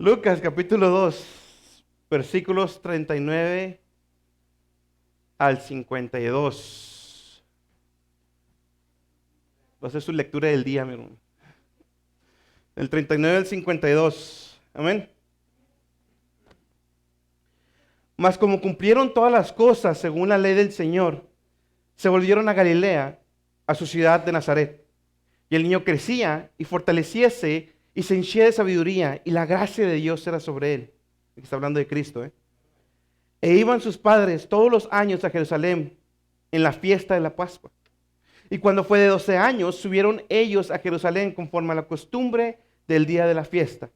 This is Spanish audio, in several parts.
Lucas capítulo 2, versículos 39 al 52. Va a ser su lectura del día, mi hermano. Del 39 al 52. Amén. Mas como cumplieron todas las cosas según la ley del Señor, se volvieron a Galilea, a su ciudad de Nazaret. Y el niño crecía y fortaleciese y se henchía de sabiduría, y la gracia de Dios era sobre él. Está hablando de Cristo, ¿eh? E iban sus padres todos los años a Jerusalén en la fiesta de la Pascua. Y cuando fue de 12 años, subieron ellos a Jerusalén conforme a la costumbre del día de la fiesta.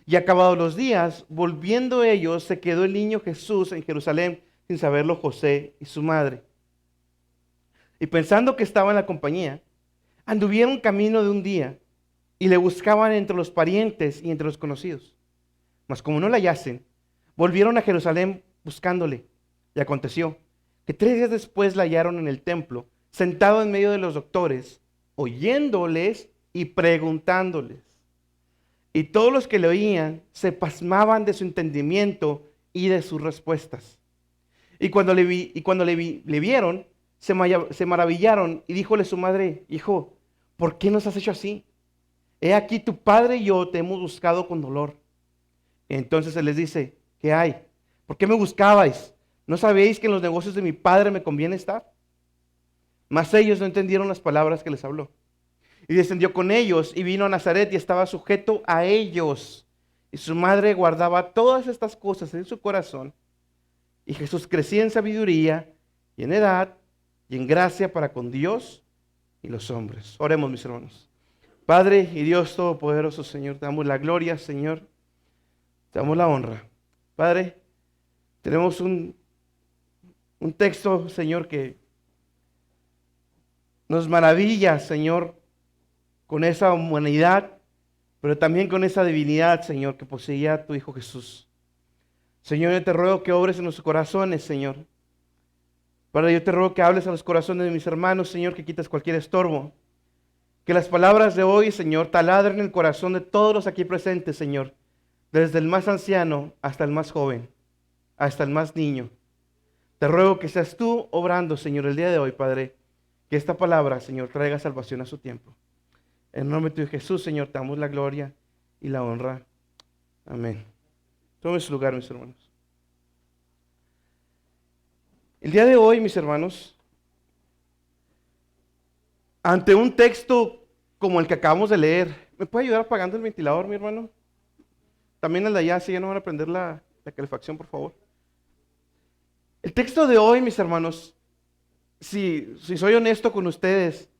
Y acabados los días, volviendo ellos, se quedó el niño Jesús en Jerusalén, sin saberlo José y su madre. Y pensando que estaba en la compañía, anduvieron camino de un día y le buscaban entre los parientes y entre los conocidos. Mas como no le hallasen, volvieron a Jerusalén buscándole. Y aconteció que 3 días después la hallaron en el templo, sentado en medio de los doctores, oyéndoles y preguntándoles. Y todos los que le oían se pasmaban de su entendimiento y de sus respuestas. Y cuando le vieron, se maravillaron y díjole su madre: Hijo, ¿por qué nos has hecho así? He aquí tu padre y yo te hemos buscado con dolor. Entonces él les dice: ¿qué hay? ¿Por qué me buscabais? ¿No sabéis que en los negocios de mi padre me conviene estar? Mas ellos no entendieron las palabras que les habló. Y descendió con ellos y vino a Nazaret y estaba sujeto a ellos. Y su madre guardaba todas estas cosas en su corazón. Y Jesús crecía en sabiduría y en edad y en gracia para con Dios y los hombres. Oremos, mis hermanos. Padre y Dios Todopoderoso, Señor, te damos la gloria, Señor. Te damos la honra. Padre, tenemos un texto, Señor, que nos maravilla, Señor, con esa humanidad, pero también con esa divinidad, Señor, que poseía tu Hijo Jesús. Señor, yo te ruego que obres en nuestros corazones, Señor. Padre, yo te ruego que hables a los corazones de mis hermanos, Señor, que quites cualquier estorbo. Que las palabras de hoy, Señor, taladren el corazón de todos los aquí presentes, Señor. Desde el más anciano hasta el más joven, hasta el más niño. Te ruego que seas tú obrando, Señor, el día de hoy, Padre. Que esta palabra, Señor, traiga salvación a su tiempo. En el nombre de Jesús, Señor, te damos la gloria y la honra. Amén. Tome su lugar, mis hermanos. El día de hoy, mis hermanos, ante un texto como el que acabamos de leer, ¿me puede ayudar apagando el ventilador, mi hermano? También el de allá, si ya no van a prender la calefacción, por favor. El texto de hoy, mis hermanos, si soy honesto con ustedes,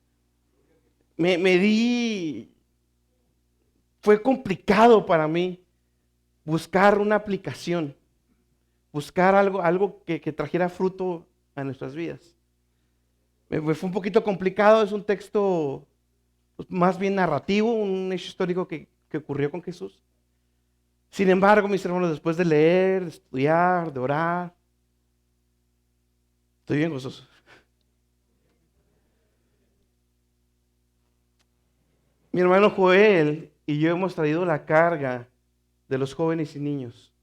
fue complicado para mí buscar una aplicación, buscar algo que trajera fruto a nuestras vidas. Fue un poquito complicado, es un texto pues, más bien narrativo, un hecho histórico que ocurrió con Jesús. Sin embargo, mis hermanos, después de leer, de estudiar, de orar, estoy bien gozoso. Mi hermano Joel y yo hemos traído la carga de los jóvenes y niños.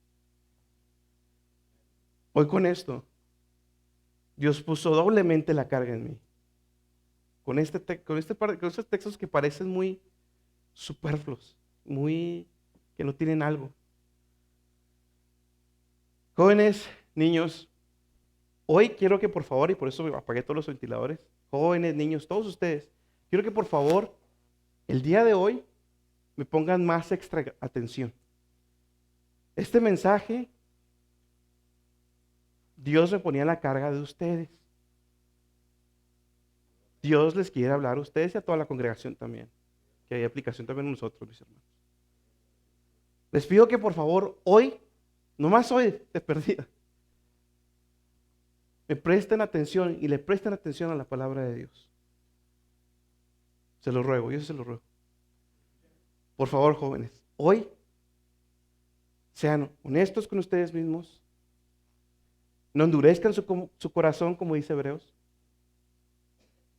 Hoy con esto, Dios puso doblemente la carga en mí. Con estos textos que parecen muy superfluos, muy que no tienen algo. Jóvenes, niños, hoy quiero que por favor, y por eso apagué todos los ventiladores, jóvenes, niños, todos ustedes, quiero que por favor, el día de hoy, me pongan más extra atención. Este mensaje, Dios me ponía la carga de ustedes. Dios les quiere hablar a ustedes y a toda la congregación también, que hay aplicación también a nosotros, mis hermanos. Les pido que por favor hoy, nomás hoy de perdida, me presten atención y le presten atención a la palabra de Dios. Se lo ruego, yo se lo ruego. Por favor, jóvenes, hoy sean honestos con ustedes mismos, no endurezcan su corazón, como dice Hebreos,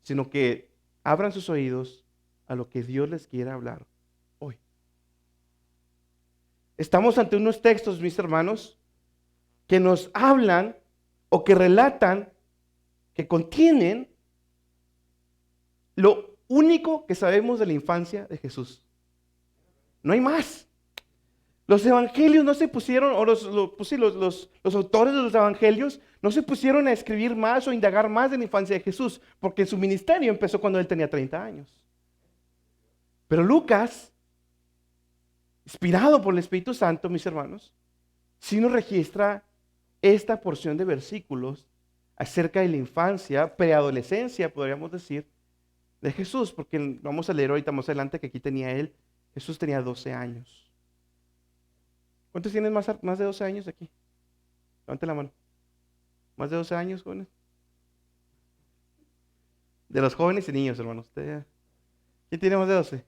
sino que abran sus oídos a lo que Dios les quiera hablar hoy. Estamos ante unos textos, mis hermanos, que nos hablan o que relatan, que contienen lo único que sabemos de la infancia de Jesús. No hay más. Los evangelios no se pusieron, o los autores de los evangelios no se pusieron a escribir más o indagar más de la infancia de Jesús, porque su ministerio empezó cuando él tenía 30 años. Pero Lucas, inspirado por el Espíritu Santo, mis hermanos, sí nos registra esta porción de versículos acerca de la infancia, preadolescencia, podríamos decir, de Jesús, porque vamos a leer ahorita más adelante que aquí tenía él, Jesús tenía 12 años. ¿Cuántos tienen más de 12 años aquí? Levanten la mano. ¿Más de 12 años, jóvenes? De los jóvenes y niños, hermanos. ¿Quién tiene más de 12?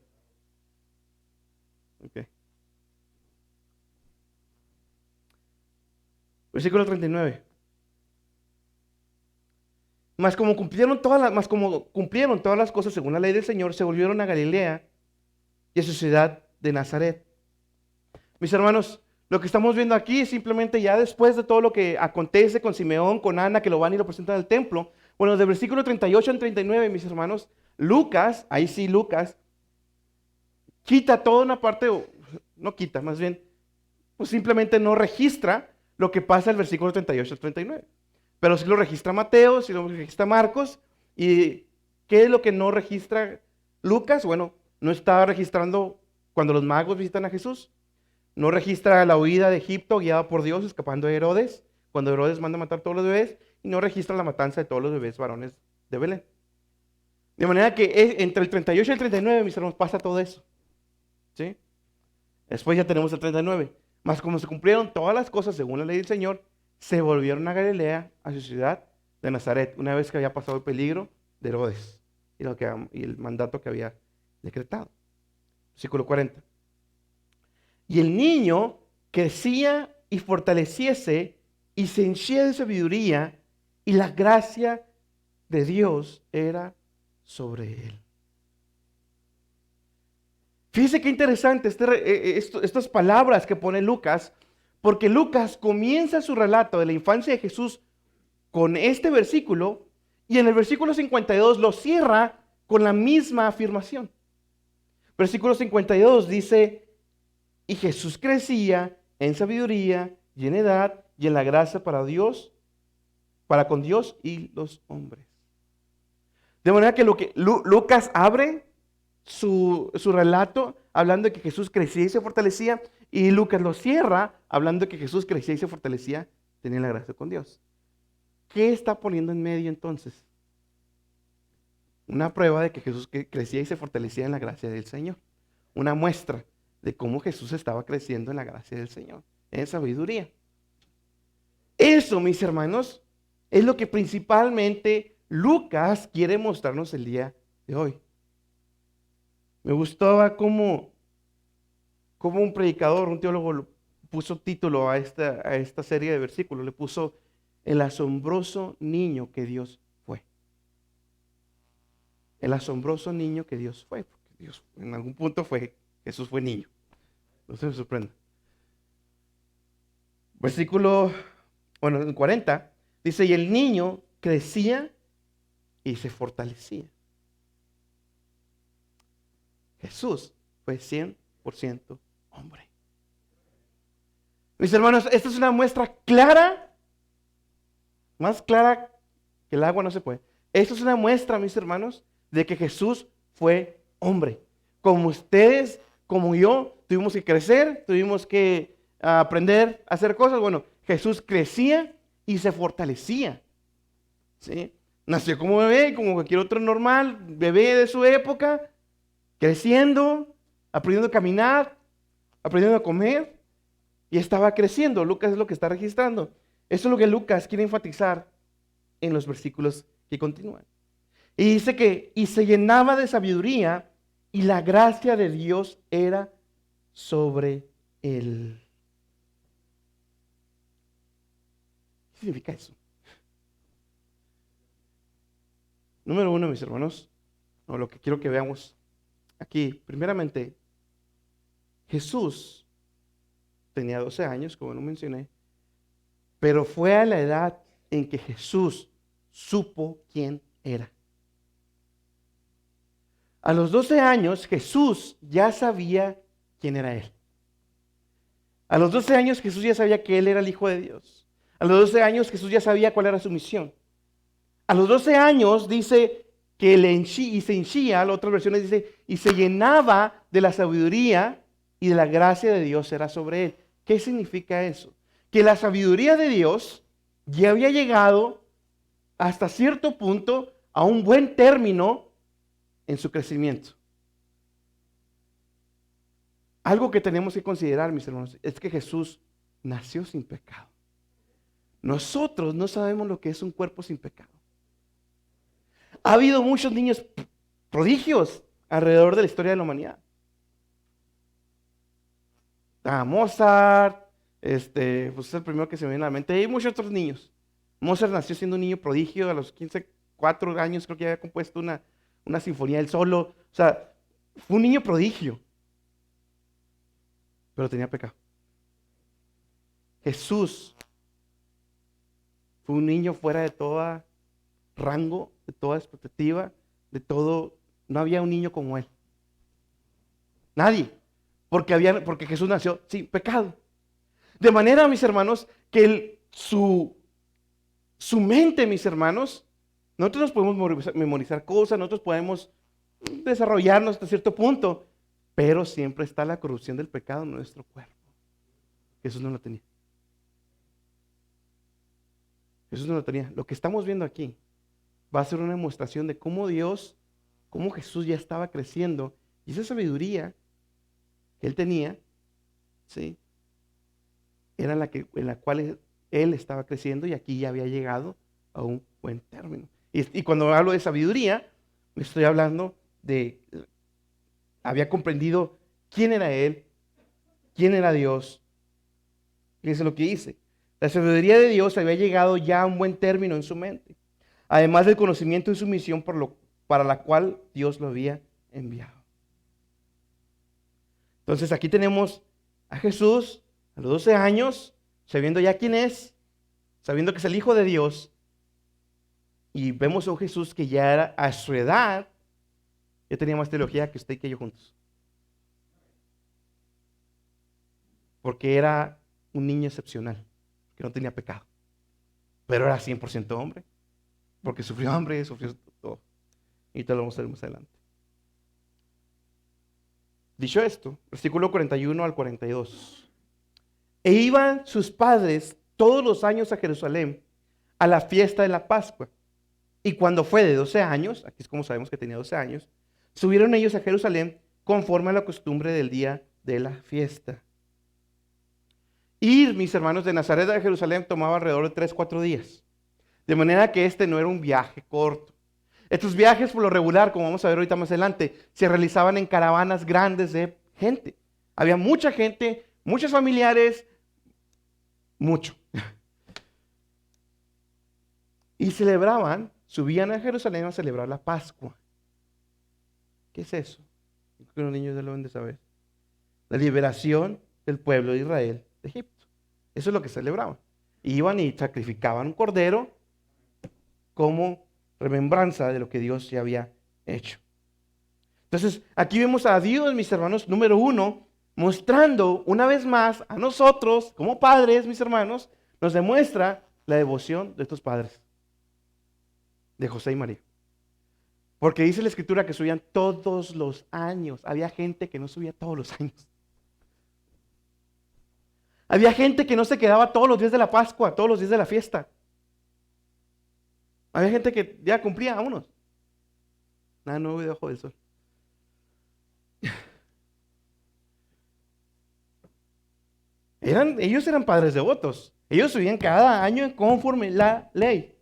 Ok. Versículo 39. Mas como cumplieron todas las cosas según la ley del Señor, se volvieron a Galilea y a su ciudad de Nazaret. Mis hermanos, lo que estamos viendo aquí es simplemente ya después de todo lo que acontece con Simeón, con Ana, que lo van y lo presentan al templo. Bueno, del versículo 38 al 39, mis hermanos, Lucas, ahí sí Lucas, quita toda una parte, no quita, más bien, pues simplemente no registra lo que pasa el versículo 38 al 39. Pero sí lo registra Mateo, sí lo registra Marcos. ¿Y qué es lo que no registra Lucas? Bueno, no está registrando cuando los magos visitan a Jesús. No registra la huida de Egipto guiada por Dios, escapando de Herodes, cuando Herodes manda a matar a todos los bebés. Y no registra la matanza de todos los bebés varones de Belén. De manera que entre el 38 y el 39, mis hermanos, pasa todo eso. ¿Sí? Después ya tenemos el 39. Mas como se cumplieron todas las cosas según la ley del Señor, se volvieron a Galilea, a su ciudad de Nazaret, una vez que había pasado el peligro de Herodes y el mandato que había decretado. Versículo 40. Y el niño crecía y fortaleciese y se henchía de sabiduría, y la gracia de Dios era sobre él. Fíjese qué interesante estas palabras que pone Lucas, porque Lucas comienza su relato de la infancia de Jesús con este versículo, y en el versículo 52 lo cierra con la misma afirmación. Versículo 52 dice: y Jesús crecía en sabiduría y en edad y en la gracia para con Dios y los hombres. De manera que Lucas abre su relato hablando de que Jesús crecía y se fortalecía, y Lucas lo cierra hablando de que Jesús crecía y se fortalecía, tenía la gracia con Dios. ¿Qué está poniendo en medio entonces? Una prueba de que Jesús crecía y se fortalecía en la gracia del Señor. Una muestra de cómo Jesús estaba creciendo en la gracia del Señor, en sabiduría. Eso, mis hermanos, es lo que principalmente Lucas quiere mostrarnos el día de hoy. Me gustaba cómo un predicador, un teólogo, puso título a esta serie de versículos. Le puso: el asombroso niño que Dios fue. El asombroso niño que Dios fue. Porque Dios en algún punto Jesús fue niño. No se me sorprenda. Versículo, en 40, dice: y el niño crecía y se fortalecía. Jesús fue 100% hombre. Mis hermanos, esta es una muestra clara, más clara que el agua no se puede. Esta es una muestra, mis hermanos, de que Jesús fue hombre. Como ustedes, como yo, tuvimos que crecer, tuvimos que aprender a hacer cosas. Bueno, Jesús crecía y se fortalecía. ¿Sí? Nació como bebé, como cualquier otro normal, bebé de su época, creciendo, aprendiendo a caminar, aprendiendo a comer, y estaba creciendo. Lucas es lo que está registrando. Eso es lo que Lucas quiere enfatizar en los versículos que continúan. Y dice que, y se llenaba de sabiduría, y la gracia de Dios era sobre él. ¿Qué significa eso? Número uno, mis hermanos, lo que quiero que veamos aquí, primeramente, Jesús tenía 12 años, como lo mencioné, pero fue a la edad en que Jesús supo quién era. A los 12 años Jesús ya sabía quién era Él. A los 12 años Jesús ya sabía que Él era el Hijo de Dios. A los 12 años Jesús ya sabía cuál era su misión. A los 12 años dice que se henchía, las otras versiones dice, y se llenaba de la sabiduría y de la gracia de Dios era sobre Él. ¿Qué significa eso? Que la sabiduría de Dios ya había llegado hasta cierto punto a un buen término en su crecimiento. Algo que tenemos que considerar, mis hermanos, es que Jesús nació sin pecado. Nosotros no sabemos lo que es un cuerpo sin pecado. Ha habido muchos niños prodigios alrededor de la historia de la humanidad. Mozart, pues es el primero que se me viene a la mente. Hay muchos otros niños. Mozart nació siendo un niño prodigio, a los 4 años creo que había compuesto una sinfonía él solo. O sea, fue un niño prodigio, pero tenía pecado. Jesús fue un niño fuera de todo rango, de toda expectativa, de todo. No había un niño como él. Nadie. Porque Jesús nació sin pecado. De manera, mis hermanos, que su mente, mis hermanos, nosotros nos podemos memorizar cosas, nosotros podemos desarrollarnos hasta cierto punto, pero siempre está la corrupción del pecado en nuestro cuerpo. Jesús no lo tenía. Jesús no lo tenía. Lo que estamos viendo aquí va a ser una demostración de cómo cómo Jesús ya estaba creciendo, y esa sabiduría que él tenía, ¿sí?, era en la cual él estaba creciendo, y aquí ya había llegado a un buen término. Y cuando hablo de sabiduría, me estoy hablando había comprendido quién era él, quién era Dios. Fíjense lo que dice. La sabiduría de Dios había llegado ya a un buen término en su mente, además del conocimiento y su misión para la cual Dios lo había enviado. Entonces aquí tenemos a Jesús a los 12 años, sabiendo ya quién es, sabiendo que es el Hijo de Dios, y vemos a un Jesús que ya era a su edad, ya tenía más teología que usted y que yo juntos. Porque era un niño excepcional, que no tenía pecado, pero era 100% hombre, porque sufrió hambre, sufrió todo. Y te lo vamos a ver más adelante. Dicho esto, versículo 41 al 42. E iban sus padres todos los años a Jerusalén a la fiesta de la Pascua. Y cuando fue de 12 años, aquí es como sabemos que tenía 12 años, subieron ellos a Jerusalén conforme a la costumbre del día de la fiesta. Ir, mis hermanos, de Nazaret a Jerusalén tomaba alrededor de 3-4 días. De manera que este no era un viaje corto. Estos viajes, por lo regular, como vamos a ver ahorita más adelante, se realizaban en caravanas grandes de gente. Había mucha gente, muchos familiares, mucho. Y subían a Jerusalén a celebrar la Pascua. ¿Qué es eso? Creo que los niños ya lo deben de saber. La liberación del pueblo de Israel de Egipto. Eso es lo que celebraban. Iban y sacrificaban un cordero como remembranza de lo que Dios ya había hecho. Entonces, aquí vemos a Dios, mis hermanos, número 1, mostrando una vez más a nosotros, como padres, mis hermanos, nos demuestra la devoción de estos padres, de José y María. Porque dice la Escritura que subían todos los años. Había gente que no subía todos los años. Había gente que no se quedaba todos los días de la Pascua, todos los días de la fiesta. Había gente que ya cumplía, vámonos. Nada nuevo debajo del sol. Ellos eran padres devotos. Ellos subían cada año conforme la ley.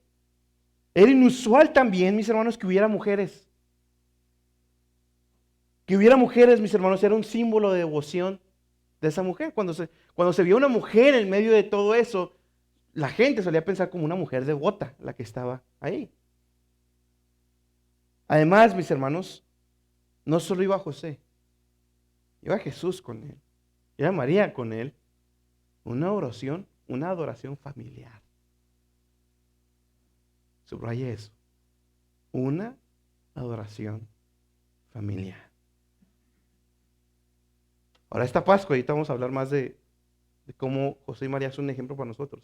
Era inusual también, mis hermanos, que hubiera mujeres. Que hubiera mujeres, mis hermanos, era un símbolo de devoción de esa mujer. Cuando se vio una mujer en medio de todo eso, la gente solía pensar como una mujer devota, la que estaba ahí. Además, mis hermanos, no solo iba José, iba Jesús con él, iba María con él, una adoración familiar. Subraya eso. Una adoración familiar. Ahora esta Pascua, ahorita vamos a hablar más de cómo José y María son un ejemplo para nosotros.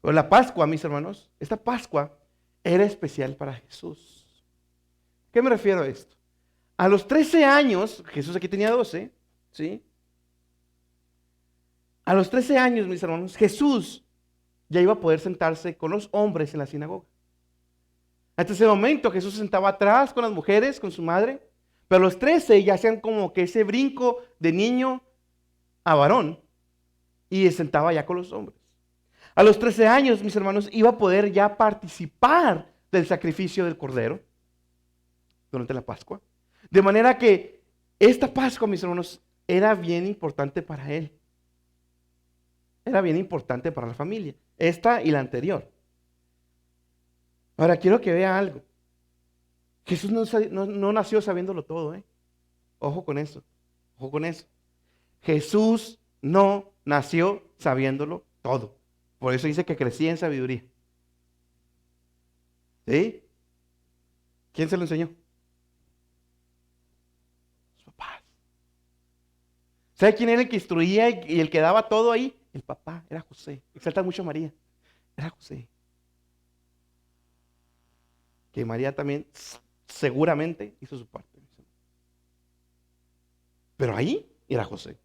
Pero la Pascua, mis hermanos, esta Pascua era especial para Jesús. ¿Qué me refiero a esto? A los 13 años, Jesús aquí tenía 12, ¿sí? A los 13 años, mis hermanos, Jesús ya iba a poder sentarse con los hombres en la sinagoga. Hasta ese momento Jesús se sentaba atrás con las mujeres, con su madre, pero a los 13 ya hacían como que ese brinco de niño a varón y se sentaba ya con los hombres. A los 13 años, mis hermanos, iba a poder ya participar del sacrificio del Cordero durante la Pascua. De manera que esta Pascua, mis hermanos, era bien importante para él. Era bien importante para la familia. Esta y la anterior. Ahora, quiero que vea algo. Jesús no nació sabiéndolo todo, ¿eh? Ojo con eso. Ojo con eso. Jesús no nació sabiéndolo todo. Por eso dice que crecía en sabiduría. ¿Sí? ¿Quién se lo enseñó? Sus papás. ¿Sabe quién era el que instruía y el que daba todo ahí? El papá, era José. Exalta mucho a María. Era José. Que María también seguramente hizo su parte. Pero ahí era José.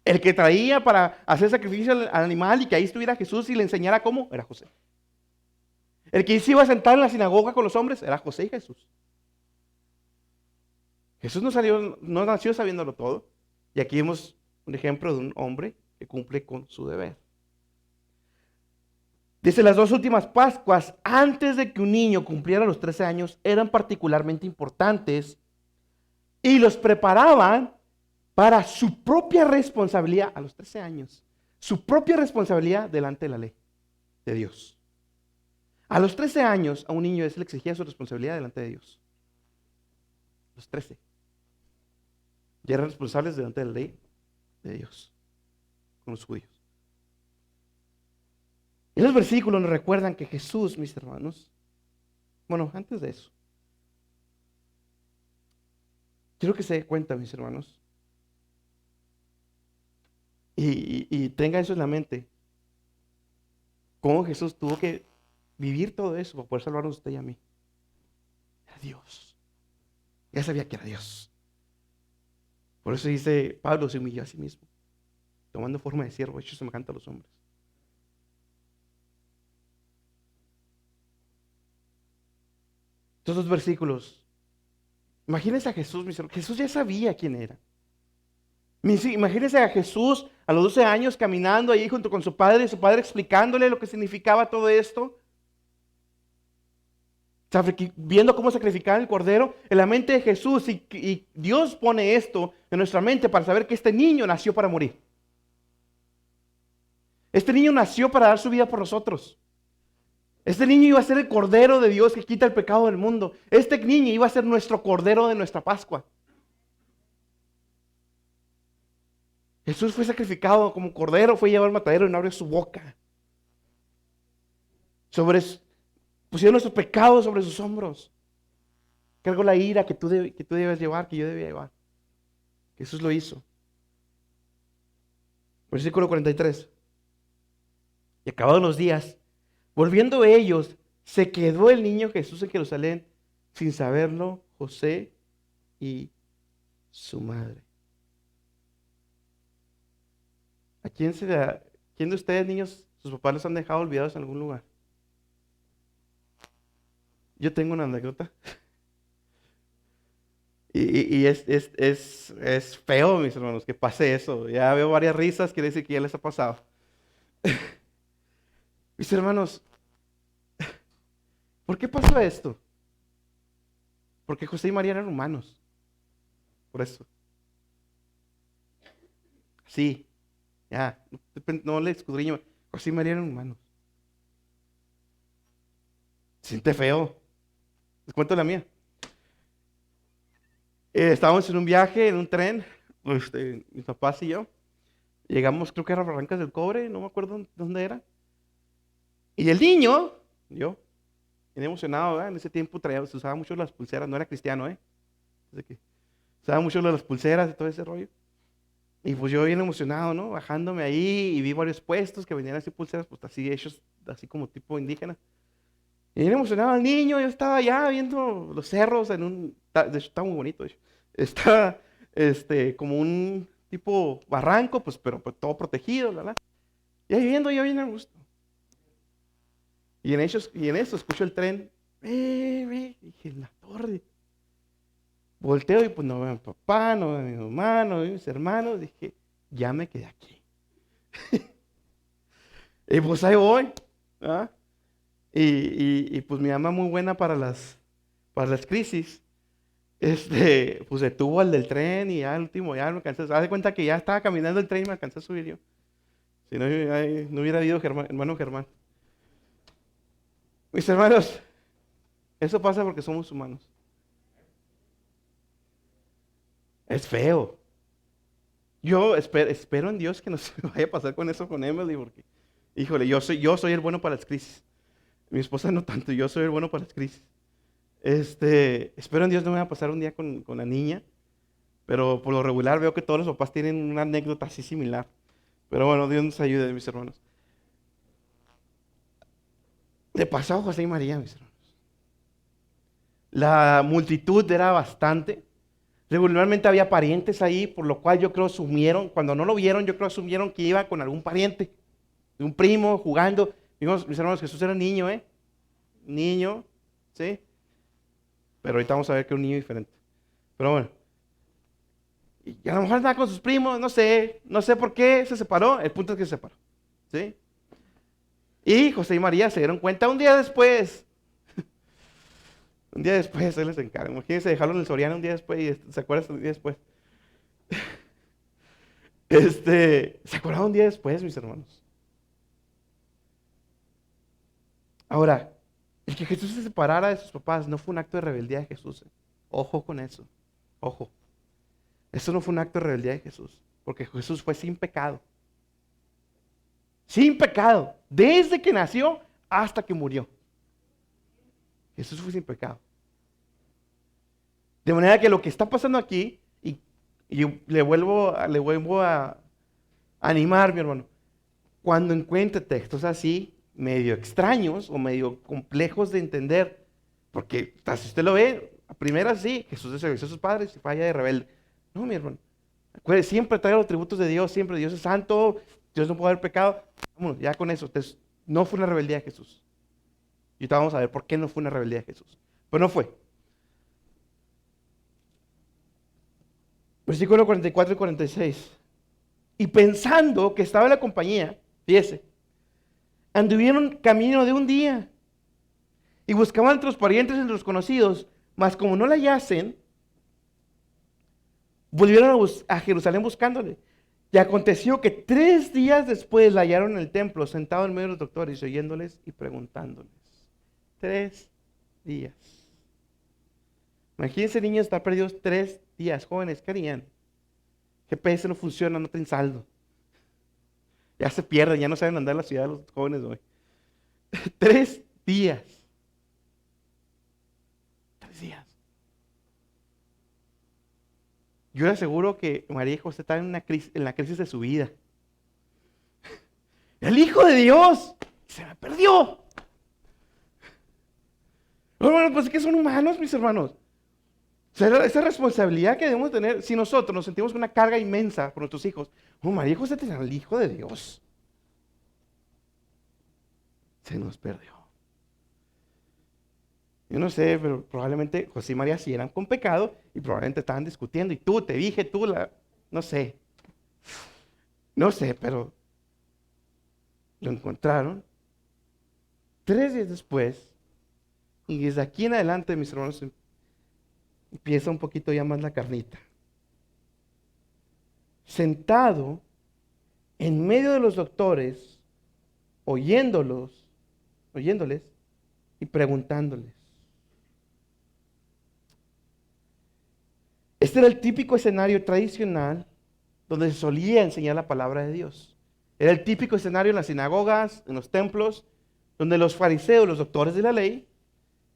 El que traía para hacer sacrificio al animal y que ahí estuviera Jesús y le enseñara cómo, era José. El que se iba a sentar en la sinagoga con los hombres, era José y Jesús. Jesús no nació sabiéndolo todo. Y aquí vemos un ejemplo de un hombre que cumple con su deber. Dice, las dos últimas Pascuas, antes de que un niño cumpliera los 13 años, eran particularmente importantes y los preparaban para su propia responsabilidad a los 13 años. Su propia responsabilidad delante de la ley de Dios. A los 13 años, a un niño se le exigía su responsabilidad delante de Dios. Los 13. Ya eran responsables delante de la ley de Dios, con los judíos. Y los versículos nos recuerdan que Jesús, mis hermanos, bueno, antes de eso, quiero que se dé cuenta, mis hermanos, y tenga eso en la mente, cómo Jesús tuvo que vivir todo eso para poder salvarnos a usted y a mí. Era Dios. Ya sabía que era Dios. Por eso dice, Pablo se humilló a sí mismo, tomando forma de siervo, hecho semejante a los hombres. Estos dos versículos, imagínense a Jesús, mis hermanos. Jesús ya sabía quién era. Imagínense a Jesús a los 12 años caminando ahí junto con su padre explicándole lo que significaba todo esto. Viendo cómo sacrificar el cordero en la mente de Jesús, y Dios pone esto en nuestra mente para saber que este niño nació para morir. Este niño nació para dar su vida por nosotros. Este niño iba a ser el cordero de Dios que quita el pecado del mundo. Este niño iba a ser nuestro cordero de nuestra Pascua. Jesús fue sacrificado como cordero, fue llevado al matadero y no abrió su boca. Pusieron nuestros pecados sobre sus hombros. Cargó la ira que tú debes llevar, que yo debía llevar. Jesús lo hizo. Versículo 43. Y acabados los días, volviendo ellos, se quedó el niño Jesús en Jerusalén, sin saberlo José y su madre. ¿Quién de ustedes, niños, sus papás los han dejado olvidados en algún lugar? Yo tengo una anécdota. Y es feo, mis hermanos, que pase eso. Ya veo varias risas, quiere decir que ya les ha pasado. Mis hermanos, ¿por qué pasó esto? Porque José y María eran humanos. Por eso. Sí, ya, no le escudriño. José y María eran humanos. Siente feo. Les cuento la mía. Estábamos en un viaje, en un tren, mis papás y yo. Llegamos, creo que era Barrancas del Cobre, no me acuerdo dónde era. Y el niño, yo, bien emocionado, ¿verdad? En ese tiempo se usaba mucho las pulseras, no era cristiano, ¿eh? Así que usaba mucho las pulseras y todo ese rollo. Y pues yo bien emocionado, ¿no? Bajándome ahí y vi varios puestos que venían así pulseras, pues así hechos, así como tipo indígena. Y bien emocionado el niño, yo estaba allá viendo los cerros de hecho está muy bonito, de hecho. Está, como un tipo barranco, pero todo protegido, ¿verdad? Y ahí viendo yo bien a gusto. Y en eso escucho el tren, dije, en la torre. Volteo y pues no veo a mi papá, no veo a mi mamá, no veo a mis hermanos. Dije, ya me quedé aquí. Y pues ahí voy. ¿Ah? Y pues mi mamá muy buena para las crisis. Pues detuvo al del tren y ya al último ya me alcancé. Haz de cuenta que ya estaba caminando el tren y me alcancé a subir yo. Si no, no hubiera habido hermano Germán. Mis hermanos, eso pasa porque somos humanos. Es feo. Yo espero en Dios que no se me vaya a pasar con eso con Emily, porque, híjole, yo soy el bueno para las crisis. Mi esposa no tanto, yo soy el bueno para las crisis. Espero en Dios no me vaya a pasar un día con la niña, pero por lo regular veo que todos los papás tienen una anécdota así similar. Pero bueno, Dios nos ayude, mis hermanos. Le pasó a José y María, mis hermanos. La multitud era bastante. Regularmente había parientes ahí, por lo cual yo creo asumieron, cuando no lo vieron, yo creo asumieron que iba con algún pariente, de un primo, jugando. Mis hermanos, Jesús era un niño, ¿eh? Niño, ¿sí? Pero ahorita vamos a ver que era un niño diferente. Pero bueno, y a lo mejor andaba con sus primos, no sé por qué se separó, el punto es que se separó, ¿sí? Y José y María se dieron cuenta un día después, él les encarga. Imagínense dejarlo en el Soriano un día después y se acuerdan un día después. ¿Se acuerdan un día después, mis hermanos? Ahora, el que Jesús se separara de sus papás no fue un acto de rebeldía de Jesús. Ojo con eso. Ojo. Eso no fue un acto de rebeldía de Jesús. Porque Jesús fue sin pecado. Sin pecado. Desde que nació hasta que murió. Jesús fue sin pecado. De manera que lo que está pasando aquí, y yo le vuelvo a animar, mi hermano, cuando encuentre textos así, medio extraños o medio complejos de entender, porque si usted lo ve, a primera sí, Jesús desobedeció a sus padres y falla de rebelde. No, mi hermano, acuérdese, siempre trae los atributos de Dios, siempre Dios es santo, Dios no puede haber pecado. Vámonos, ya con eso, entonces, no fue una rebeldía de Jesús. Y ahorita vamos a ver por qué no fue una rebeldía de Jesús. Pero no fue. Versículo 44 y 46. Y pensando que estaba en la compañía, fíjese, anduvieron camino de un día y buscaban entre los parientes y entre los conocidos, mas como no la hallasen, volvieron a Jerusalén buscándole. Y aconteció que 3 días después la hallaron en el templo, sentado en medio de los doctores, oyéndoles y preguntándoles. 3 días. Imagínense, niños, estar perdidos 3 días. Jóvenes, ¿qué harían? GPS no funciona, no tienen saldo. Ya se pierden, ya no saben andar en la ciudad los jóvenes hoy. 3 días. 3 días. Yo le aseguro que María y José están en la crisis de su vida. El Hijo de Dios se me perdió. Bueno, pues es que son humanos, mis hermanos. O sea, esa responsabilidad que debemos tener, si nosotros nos sentimos con una carga inmensa por nuestros hijos, María y José tenían al Hijo de Dios. Se nos perdió. Yo no sé, pero probablemente José y María sí eran con pecado y probablemente estaban discutiendo. Y tú, te dije, no sé. No sé, pero lo encontraron 3 días después. Y desde aquí en adelante, mis hermanos, empieza un poquito ya más la carnita. Sentado en medio de los doctores, oyéndoles y preguntándoles. Este era el típico escenario tradicional donde se solía enseñar la palabra de Dios. Era el típico escenario en las sinagogas, en los templos, donde los fariseos, los doctores de la ley,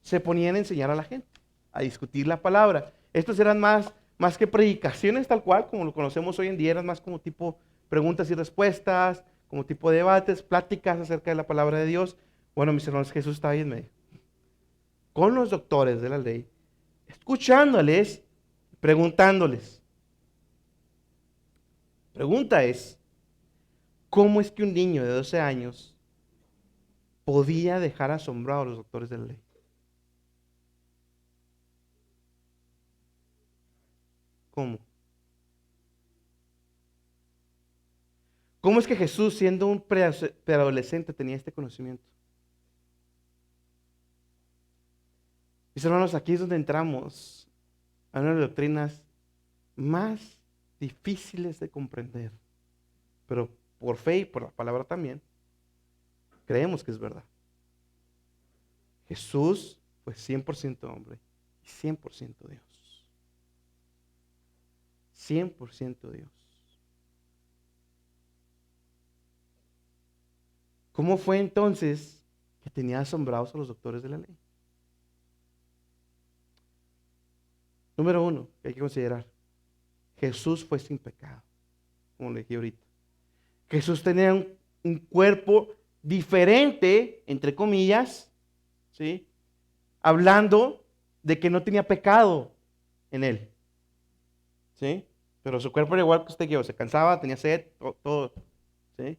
se ponían a enseñar a la gente, a discutir la palabra. Estos eran más que predicaciones tal cual, como lo conocemos hoy en día, eran más como tipo preguntas y respuestas, como tipo de debates, pláticas acerca de la palabra de Dios. Bueno, mis hermanos, Jesús está ahí en medio, con los doctores de la ley, escuchándoles, preguntándoles. Pregunta es, ¿cómo es que un niño de 12 años podía dejar asombrado a los doctores de la ley? ¿Cómo? ¿Cómo es que Jesús, siendo un preadolescente, tenía este conocimiento? Mis hermanos, aquí es donde entramos a una de las doctrinas más difíciles de comprender, pero por fe y por la palabra también, creemos que es verdad. Jesús fue 100% hombre y 100% Dios. 100% Dios. ¿Cómo fue entonces que tenía asombrados a los doctores de la ley? Número uno, que hay que considerar, Jesús fue sin pecado, como le dije ahorita. Jesús tenía un cuerpo diferente, entre comillas, ¿sí? Hablando de que no tenía pecado en él, ¿sí? Pero su cuerpo era igual que usted, que se cansaba, tenía sed, todo, ¿sí?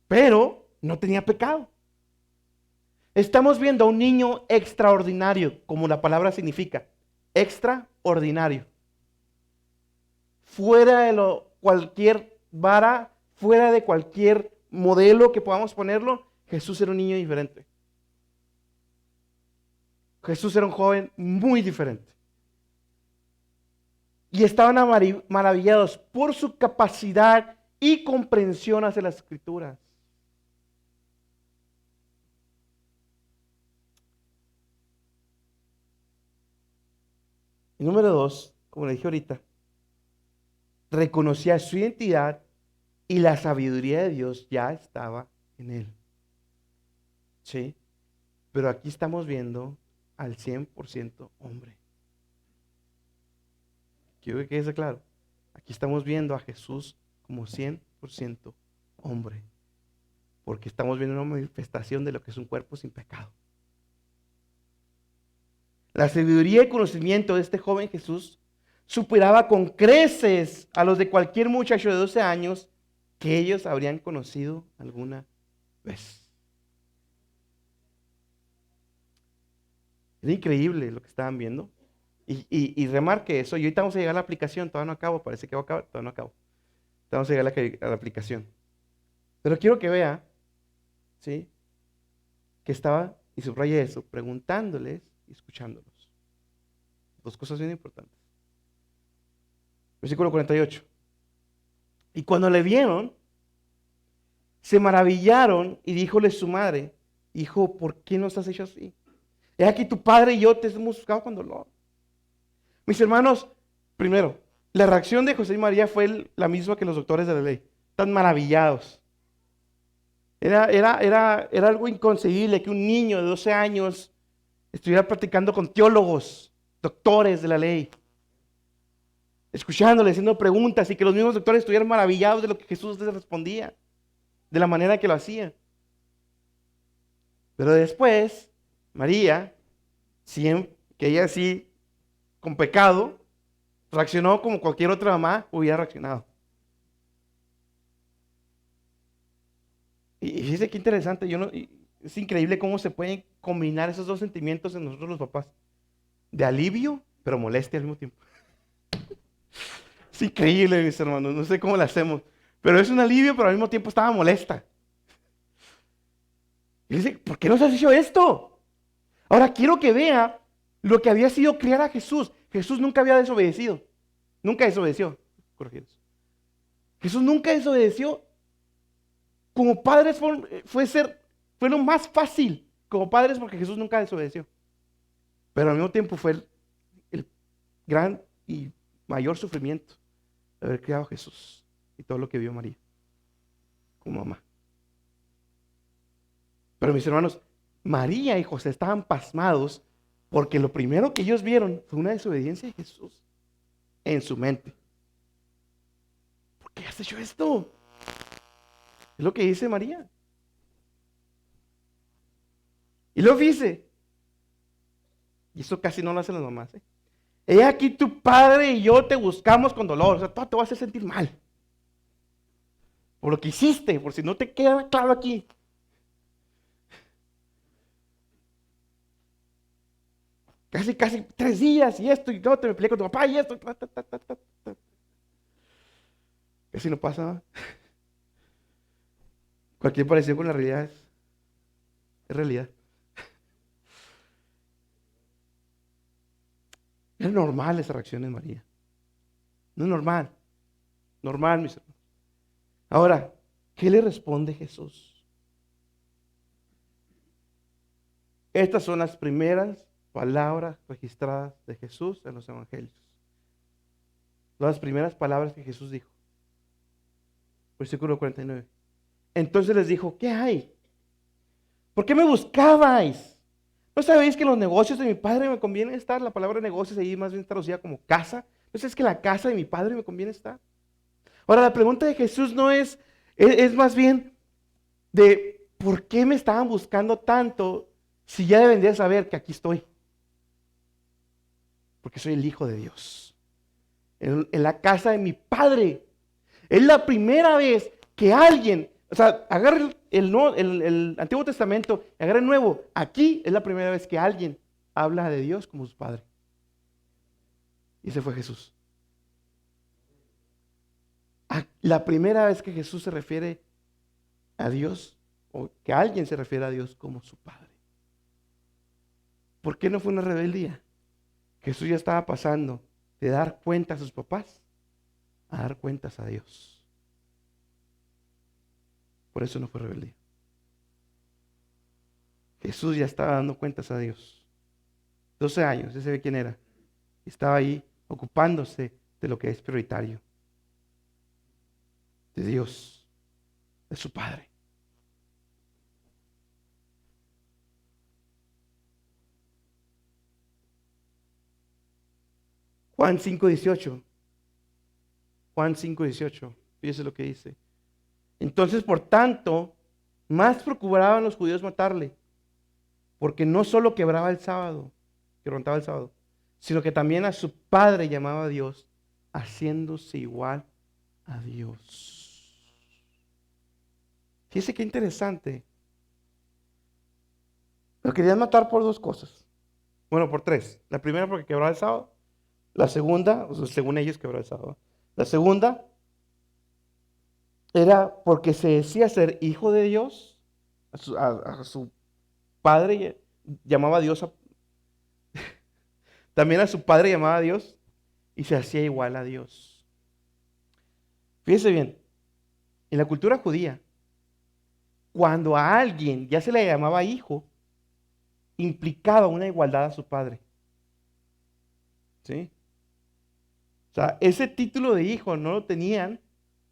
Pero no tenía pecado. Estamos viendo a un niño extraordinario, como la palabra significa, extraordinario. Fuera de cualquier vara, fuera de cualquier modelo que podamos ponerlo, Jesús era un niño diferente. Jesús era un joven muy diferente. Y estaban maravillados por su capacidad y comprensión hacia las Escrituras. Y número dos, como le dije ahorita, reconocía su identidad y la sabiduría de Dios ya estaba en él. ¿Sí? Pero aquí estamos viendo al 100% hombre. Quiero que quede claro. Aquí estamos viendo a Jesús como 100% hombre. Porque estamos viendo una manifestación de lo que es un cuerpo sin pecado. La sabiduría y conocimiento de este joven Jesús superaba con creces a los de cualquier muchacho de 12 años que ellos habrían conocido alguna vez. Es increíble lo que estaban viendo. Y remarque eso. Y ahorita vamos a llegar a la aplicación. Todavía no acabo. Parece que va a acabar. Todavía no acabo. Vamos a llegar a la aplicación. Pero quiero que vea, ¿sí? Que estaba, y subraya eso, preguntándoles y escuchándolos. Dos cosas bien importantes. Versículo 48. Y cuando le vieron, se maravillaron y díjole su madre, hijo, ¿por qué nos has hecho así? Es aquí tu padre y yo te hemos buscado con dolor. Mis hermanos, primero, la reacción de José y María fue la misma que los doctores de la ley. Están maravillados. Era algo inconcebible que un niño de 12 años estuviera platicando con teólogos, doctores de la ley, escuchándole, haciendo preguntas, y que los mismos doctores estuvieran maravillados de lo que Jesús les respondía, de la manera que lo hacía. Pero después, María, que ella sí, con pecado, reaccionó como cualquier otra mamá hubiera reaccionado. Y fíjese qué interesante, es increíble cómo se pueden combinar esos dos sentimientos en nosotros los papás. De alivio, pero molestia al mismo tiempo. Es increíble, mis hermanos, no sé cómo lo hacemos. Pero es un alivio, pero al mismo tiempo estaba molesta. Y dice, ¿por qué nos has hecho esto? Ahora quiero que vea lo que había sido criar a Jesús. Jesús nunca había desobedecido. Nunca desobedeció. Corregidos. Jesús nunca desobedeció. Como padres fue lo más fácil. Como padres porque Jesús nunca desobedeció. Pero al mismo tiempo fue el gran y mayor sufrimiento de haber criado a Jesús y todo lo que vio María como mamá. Pero mis hermanos, María y José estaban pasmados porque lo primero que ellos vieron fue una desobediencia de Jesús en su mente. ¿Por qué has hecho esto? Es lo que dice María. Y luego dice, y eso casi no lo hacen las mamás, ¿eh? He aquí tu padre y yo te buscamos con dolor. O sea, todo te va a hacer sentir mal. Por lo que hiciste, por si no te queda claro aquí. Casi 3 días y esto, y no te me peleé con tu papá y esto. Casi no pasa. Cualquier parecido con la realidad es realidad. Es normal esa reacción de María. No es normal. Normal, mis hermanos. Ahora, ¿qué le responde Jesús? Estas son las primeras palabras registradas de Jesús en los evangelios. Las primeras palabras que Jesús dijo. Versículo 49. Entonces les dijo, ¿qué hay? ¿Por qué me buscabais? ¿No sabéis que en los negocios de mi padre me conviene estar? La palabra negocios ahí más bien traducida como casa. ¿No sabéis que en la casa de mi padre me conviene estar? Ahora, la pregunta de Jesús no es más bien de ¿por qué me estaban buscando tanto si ya deben de saber que aquí estoy? Porque soy el Hijo de Dios. En la casa de mi Padre. Es la primera vez que alguien, o sea, agarra el Antiguo Testamento y agarra el Nuevo. Aquí es la primera vez que alguien habla de Dios como su Padre. Y ese fue Jesús. La primera vez que Jesús se refiere a Dios, o que alguien se refiere a Dios como su Padre. ¿Por qué no fue una rebeldía? Jesús ya estaba pasando de dar cuenta a sus papás a dar cuentas a Dios. Por eso no fue rebeldía. Jesús ya estaba dando cuentas a Dios. 12 años, ese ve quién era. Estaba ahí ocupándose de lo que es prioritario. De Dios, de su Padre. Juan 5:18. Juan 5:18. Fíjese lo que dice. Entonces, por tanto, más procuraban los judíos matarle, porque no solo quebraba el sábado, quebrantaba el sábado, sino que también a su padre llamaba a Dios, haciéndose igual a Dios. Fíjese qué interesante. Lo querían matar por 2 cosas. Bueno, por 3. La primera porque quebraba el sábado. La segunda, o sea, según ellos quebraba el sábado. La segunda era porque se decía ser hijo de Dios. A su padre llamaba a Dios. También a su padre llamaba a Dios y se hacía igual a Dios. Fíjese bien, en la cultura judía, cuando a alguien ya se le llamaba hijo, implicaba una igualdad a su padre. ¿Sí? O sea, ese título de hijo no lo tenían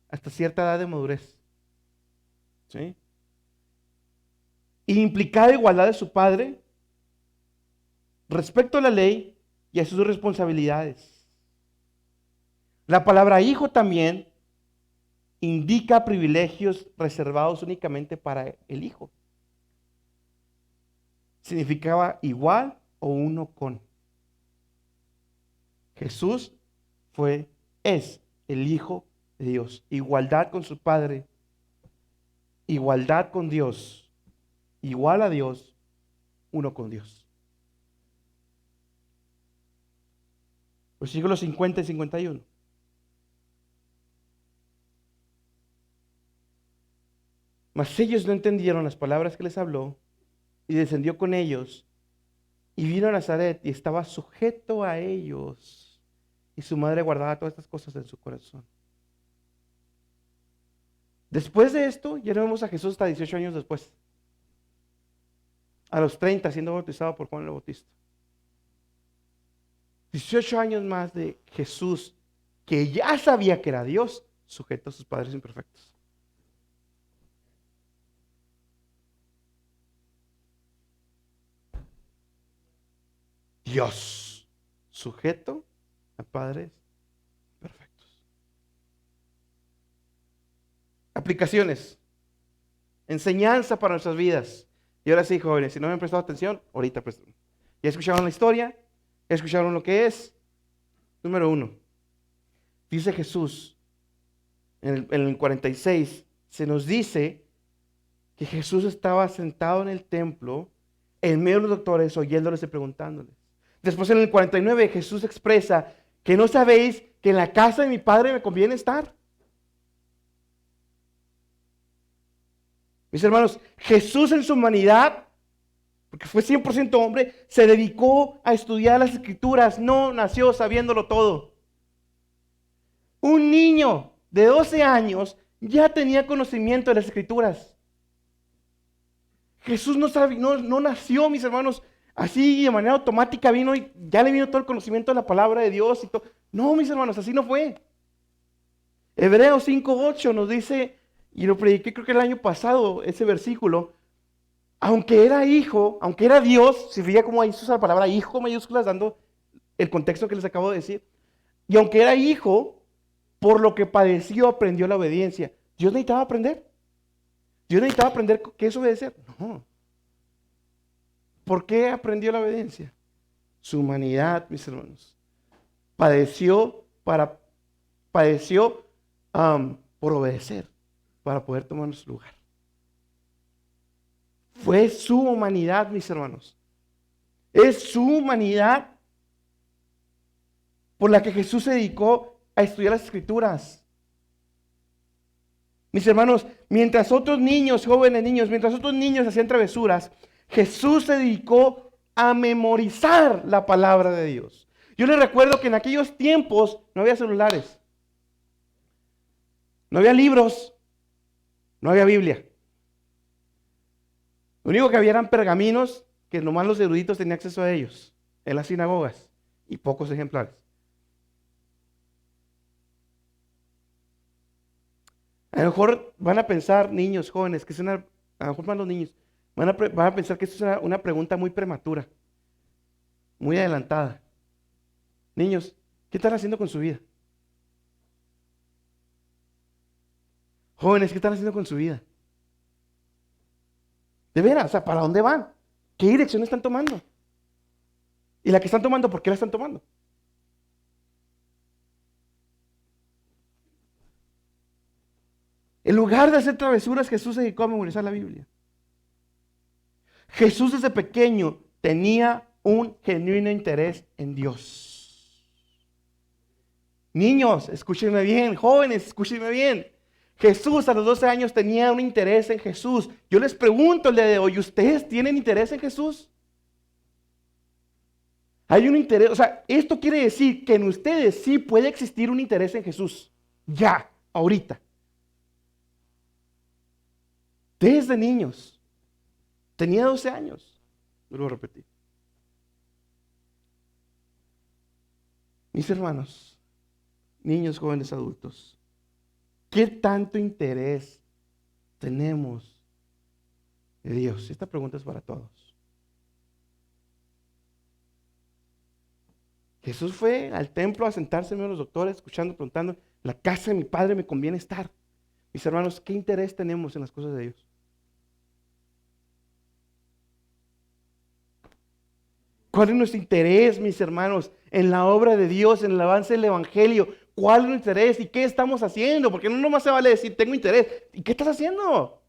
hasta cierta edad de madurez. ¿Sí? Y implicaba igualdad de su padre respecto a la ley y a sus responsabilidades. La palabra hijo también indica privilegios reservados únicamente para el hijo. Significaba igual o uno con. Jesús es el Hijo de Dios. Igualdad con su Padre, igualdad con Dios, igual a Dios, uno con Dios. Versículos 50 y 51. Mas ellos no entendieron las palabras que les habló y descendió con ellos y vino a Nazaret y estaba sujeto a ellos. Y su madre guardaba todas estas cosas en su corazón. Después de esto, ya no vemos a Jesús hasta 18 años después. A los 30 siendo bautizado por Juan el Bautista. 18 años más de Jesús que ya sabía que era Dios, sujeto a sus padres imperfectos. Dios, sujeto a padres perfectos. Aplicaciones. Enseñanza para nuestras vidas. Y ahora sí, jóvenes, si no me han prestado atención, ahorita presten. ¿Ya escucharon la historia? ¿Ya escucharon lo que es? Número 1. Dice Jesús, en el 46, se nos dice que Jesús estaba sentado en el templo, en medio de los doctores, oyéndoles y preguntándoles. Después en el 49, Jesús expresa que no sabéis que en la casa de mi Padre me conviene estar. Mis hermanos, Jesús en su humanidad, porque fue 100% hombre, se dedicó a estudiar las Escrituras, no nació sabiéndolo todo. Un niño de 12 años ya tenía conocimiento de las Escrituras. Jesús no nació, mis hermanos, así de manera automática vino y ya le vino todo el conocimiento de la palabra de Dios y todo. No, mis hermanos, así no fue. Hebreos 5:8 nos dice, y lo prediqué creo que el año pasado, ese versículo, aunque era hijo, aunque era Dios, se fija cómo ahí se usa la palabra hijo mayúsculas dando el contexto que les acabo de decir, y aunque era hijo, por lo que padeció aprendió la obediencia. ¿Dios necesitaba aprender? ¿Dios necesitaba aprender qué es obedecer? No. ¿Por qué aprendió la obediencia? Su humanidad, mis hermanos. Padeció por obedecer, para poder tomar nuestro lugar. Fue su humanidad, mis hermanos. Es su humanidad por la que Jesús se dedicó a estudiar las Escrituras. Mis hermanos, mientras otros niños, jóvenes niños, mientras otros niños hacían travesuras, Jesús se dedicó a memorizar la palabra de Dios. Yo les recuerdo que en aquellos tiempos no había celulares, no había libros, no había Biblia. Lo único que había eran pergaminos que nomás los eruditos tenían acceso a ellos en las sinagogas y pocos ejemplares. A lo mejor van a pensar niños, jóvenes, que es a lo mejor más los niños, van a pensar que esto es una pregunta muy prematura, muy adelantada. Niños, ¿qué están haciendo con su vida? Jóvenes, ¿qué están haciendo con su vida? De veras, o sea, ¿para dónde van? ¿Qué dirección están tomando? Y la que están tomando, ¿por qué la están tomando? En lugar de hacer travesuras, Jesús se dedicó a memorizar la Biblia. Jesús desde pequeño tenía un genuino interés en Dios. Niños, escúchenme bien, jóvenes, escúchenme bien. Jesús a los 12 años tenía un interés en Jesús. Yo les pregunto el día de hoy, ¿ustedes tienen interés en Jesús? Hay un interés, o sea, esto quiere decir que en ustedes sí puede existir un interés en Jesús. Ya, ahorita. Desde niños. Tenía 12 años. Vuelvo a repetir. Mis hermanos, niños, jóvenes, adultos, ¿qué tanto interés tenemos de Dios? Esta pregunta es para todos. Jesús fue al templo a sentarse en medio de los doctores, escuchando, preguntando, la casa de mi Padre me conviene estar. Mis hermanos, ¿qué interés tenemos en las cosas de Dios? ¿Cuál es nuestro interés, mis hermanos, en la obra de Dios, en el avance del Evangelio? ¿Cuál es nuestro interés y qué estamos haciendo? Porque no nomás se vale decir, tengo interés. ¿Y qué estás haciendo?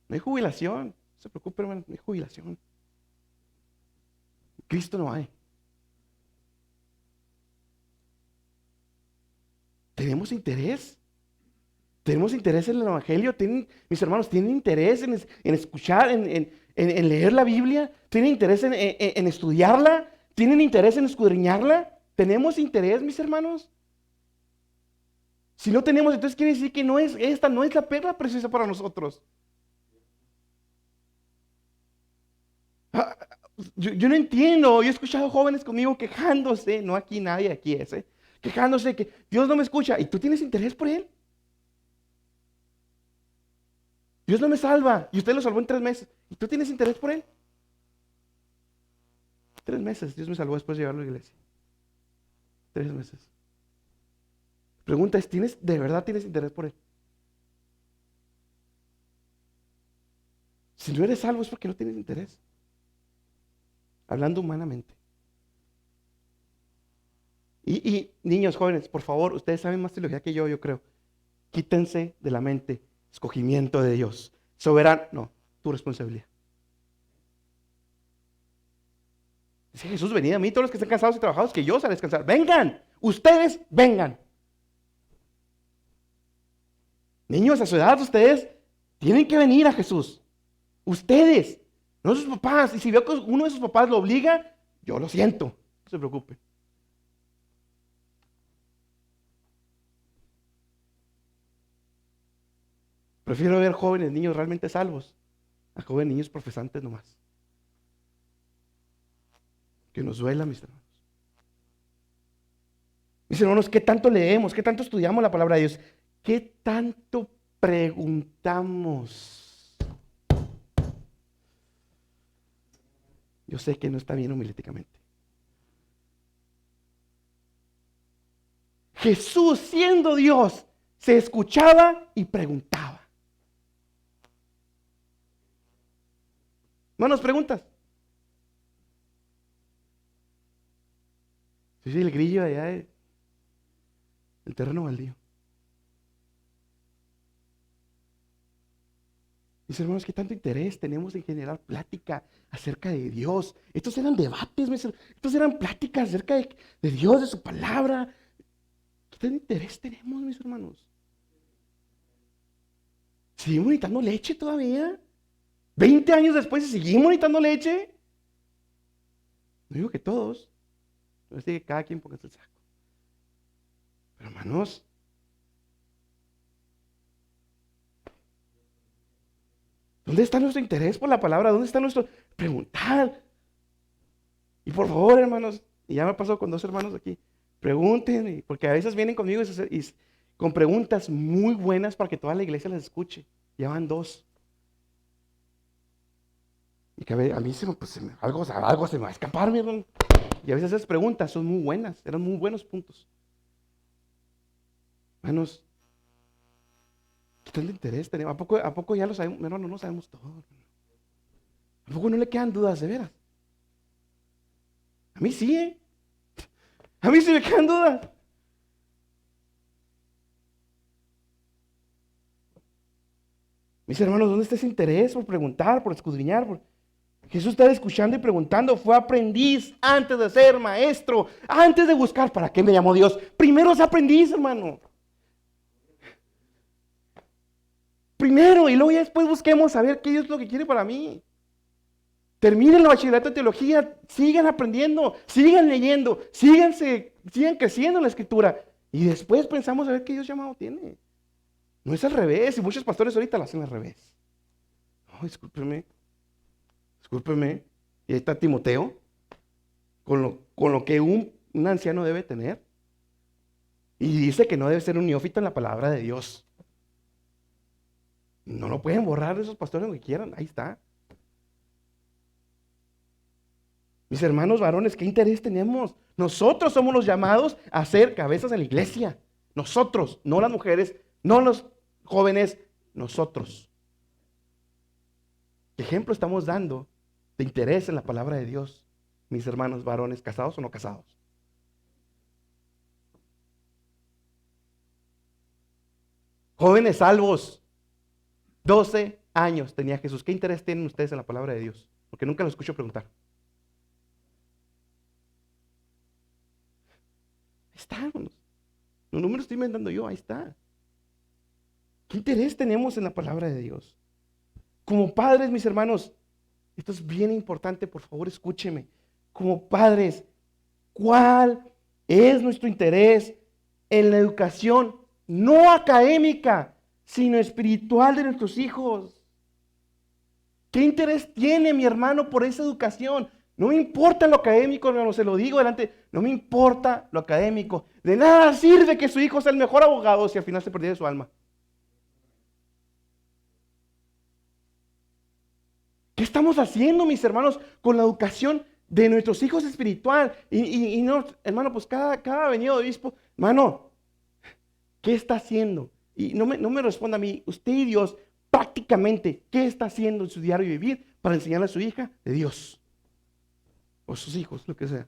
No hay jubilación. No se preocupe, hermano, no hay jubilación. Cristo no hay. ¿Tenemos interés? ¿Tenemos interés en el Evangelio? Mis hermanos, ¿tienen interés en escuchar, en leer la Biblia? ¿Tienen interés en estudiarla? ¿Tienen interés en escudriñarla? ¿Tenemos interés, mis hermanos? Si no tenemos, entonces quiere decir que esta no es la perla preciosa para nosotros. Yo no entiendo. Yo he escuchado jóvenes conmigo quejándose, no aquí nadie, aquí es, quejándose que Dios no me escucha. ¿Y tú tienes interés por Él? Dios no me salva. Y usted lo salvó en 3 meses. ¿Y tú tienes interés por Él? 3 meses. Dios me salvó después de llevarlo a la iglesia. 3 meses. Pregunta es, ¿de verdad tienes interés por Él? Si no eres salvo es porque no tienes interés. Hablando humanamente. Y niños jóvenes, por favor, ustedes saben más teología que yo creo. Quítense de la mente escogimiento de Dios. Soberano, no, tu responsabilidad. Dice Jesús, venid a mí todos los que estén cansados y trabajados, que yo os haré descansar. Vengan, ustedes vengan. Niños, a su edad ustedes tienen que venir a Jesús. Ustedes, no sus papás. Y si veo que uno de sus papás lo obliga, yo lo siento, no se preocupe. Prefiero ver jóvenes, niños realmente salvos, a jóvenes niños profesantes nomás. Que nos duela, mis hermanos. Mis hermanos, ¿qué tanto leemos? ¿Qué tanto estudiamos la palabra de Dios? ¿Qué tanto preguntamos? Yo sé que no está bien homiléticamente. Jesús, siendo Dios, se escuchaba y preguntaba. Hermanos, preguntas. Sí, el grillo allá del terreno baldío. Mis hermanos, ¿qué tanto interés tenemos en generar plática acerca de Dios? Estos eran debates, estos eran pláticas acerca de Dios, de su palabra. ¿Qué tanto interés tenemos, mis hermanos? ¿Seguimos necesitando leche todavía? 20 años después, ¿seguimos necesitando leche? No digo que todos. No es que cada quien ponga el saco. Pero hermanos, ¿dónde está nuestro interés por la palabra? ¿Dónde está nuestro preguntar? Y por favor, hermanos, y ya me pasó con 2 hermanos aquí, pregúntenme, porque a veces vienen conmigo con preguntas muy buenas para que toda la iglesia las escuche. Ya van 2. Y que a mí algo se me va a escapar, mi hermano. Y a veces esas preguntas son muy buenas, eran muy buenos puntos. Hermanos, ¿qué tanto interés tenemos? ¿A poco ya lo sabemos? Mi hermano, no sabemos todo. ¿A poco no le quedan dudas de veras? A mí sí, A mí sí me quedan dudas. Mis hermanos, ¿dónde está ese interés por preguntar, por escudriñar? Jesús estaba escuchando y preguntando. Fue aprendiz antes de ser maestro, antes de buscar para qué me llamó Dios. Primero es aprendiz, hermano. Primero, y luego ya después busquemos saber qué Dios es lo que quiere para mí. Terminen el bachillerato de teología, sigan aprendiendo, sigan leyendo, sigan creciendo en la escritura. Y después pensamos a ver qué Dios llamado tiene. No es al revés, y muchos pastores ahorita lo hacen al revés. No, discúlpeme. Y ahí está Timoteo, con lo que un anciano debe tener. Y dice que no debe ser un neófito en la palabra de Dios. No lo pueden borrar esos pastores lo que quieran, ahí está. Mis hermanos varones, ¿qué interés tenemos? Nosotros somos los llamados a ser cabezas en la iglesia. Nosotros, no las mujeres, no los jóvenes, nosotros. ¿Qué ejemplo estamos dando de interés en la palabra de Dios, mis hermanos varones, casados o no casados? Jóvenes salvos, 12 años tenía Jesús. ¿Qué interés tienen ustedes en la palabra de Dios? Porque nunca lo escucho preguntar. Ahí está, hermanos. No me lo estoy inventando yo, ahí está. ¿Qué interés tenemos en la palabra de Dios? Como padres, mis hermanos, esto es bien importante, por favor, escúcheme. Como padres, ¿cuál es nuestro interés en la educación no académica, sino espiritual de nuestros hijos? ¿Qué interés tiene mi hermano por esa educación? No me importa lo académico, hermano, se lo digo delante. No me importa lo académico. De nada sirve que su hijo sea el mejor abogado si al final se perdiera su alma. ¿Qué estamos haciendo, mis hermanos, con la educación de nuestros hijos espiritual? Y no, hermano, pues cada venido de obispo, hermano, ¿qué está haciendo? Y no me responda a mí, usted y Dios, prácticamente, ¿qué está haciendo en su diario vivir para enseñarle a su hija de Dios? O sus hijos, lo que sea.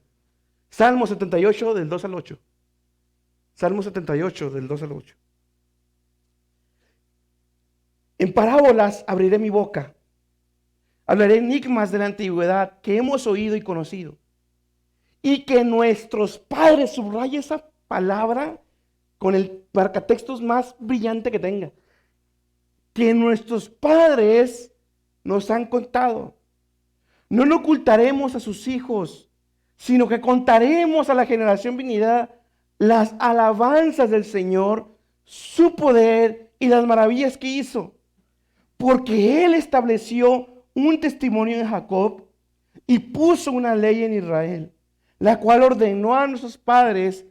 Salmo 78 del 2 al 8. Salmo 78 del 2 al 8. En parábolas abriré mi boca. Hablaré enigmas de la antigüedad que hemos oído y conocido. Y que nuestros padres, subraya esa palabra con el marcatextos más brillante que tenga. Que nuestros padres nos han contado. No lo ocultaremos a sus hijos, sino que contaremos a la generación venidera las alabanzas del Señor, su poder y las maravillas que hizo. Porque Él estableció un testimonio en Jacob y puso una ley en Israel, la cual ordenó a nuestros padres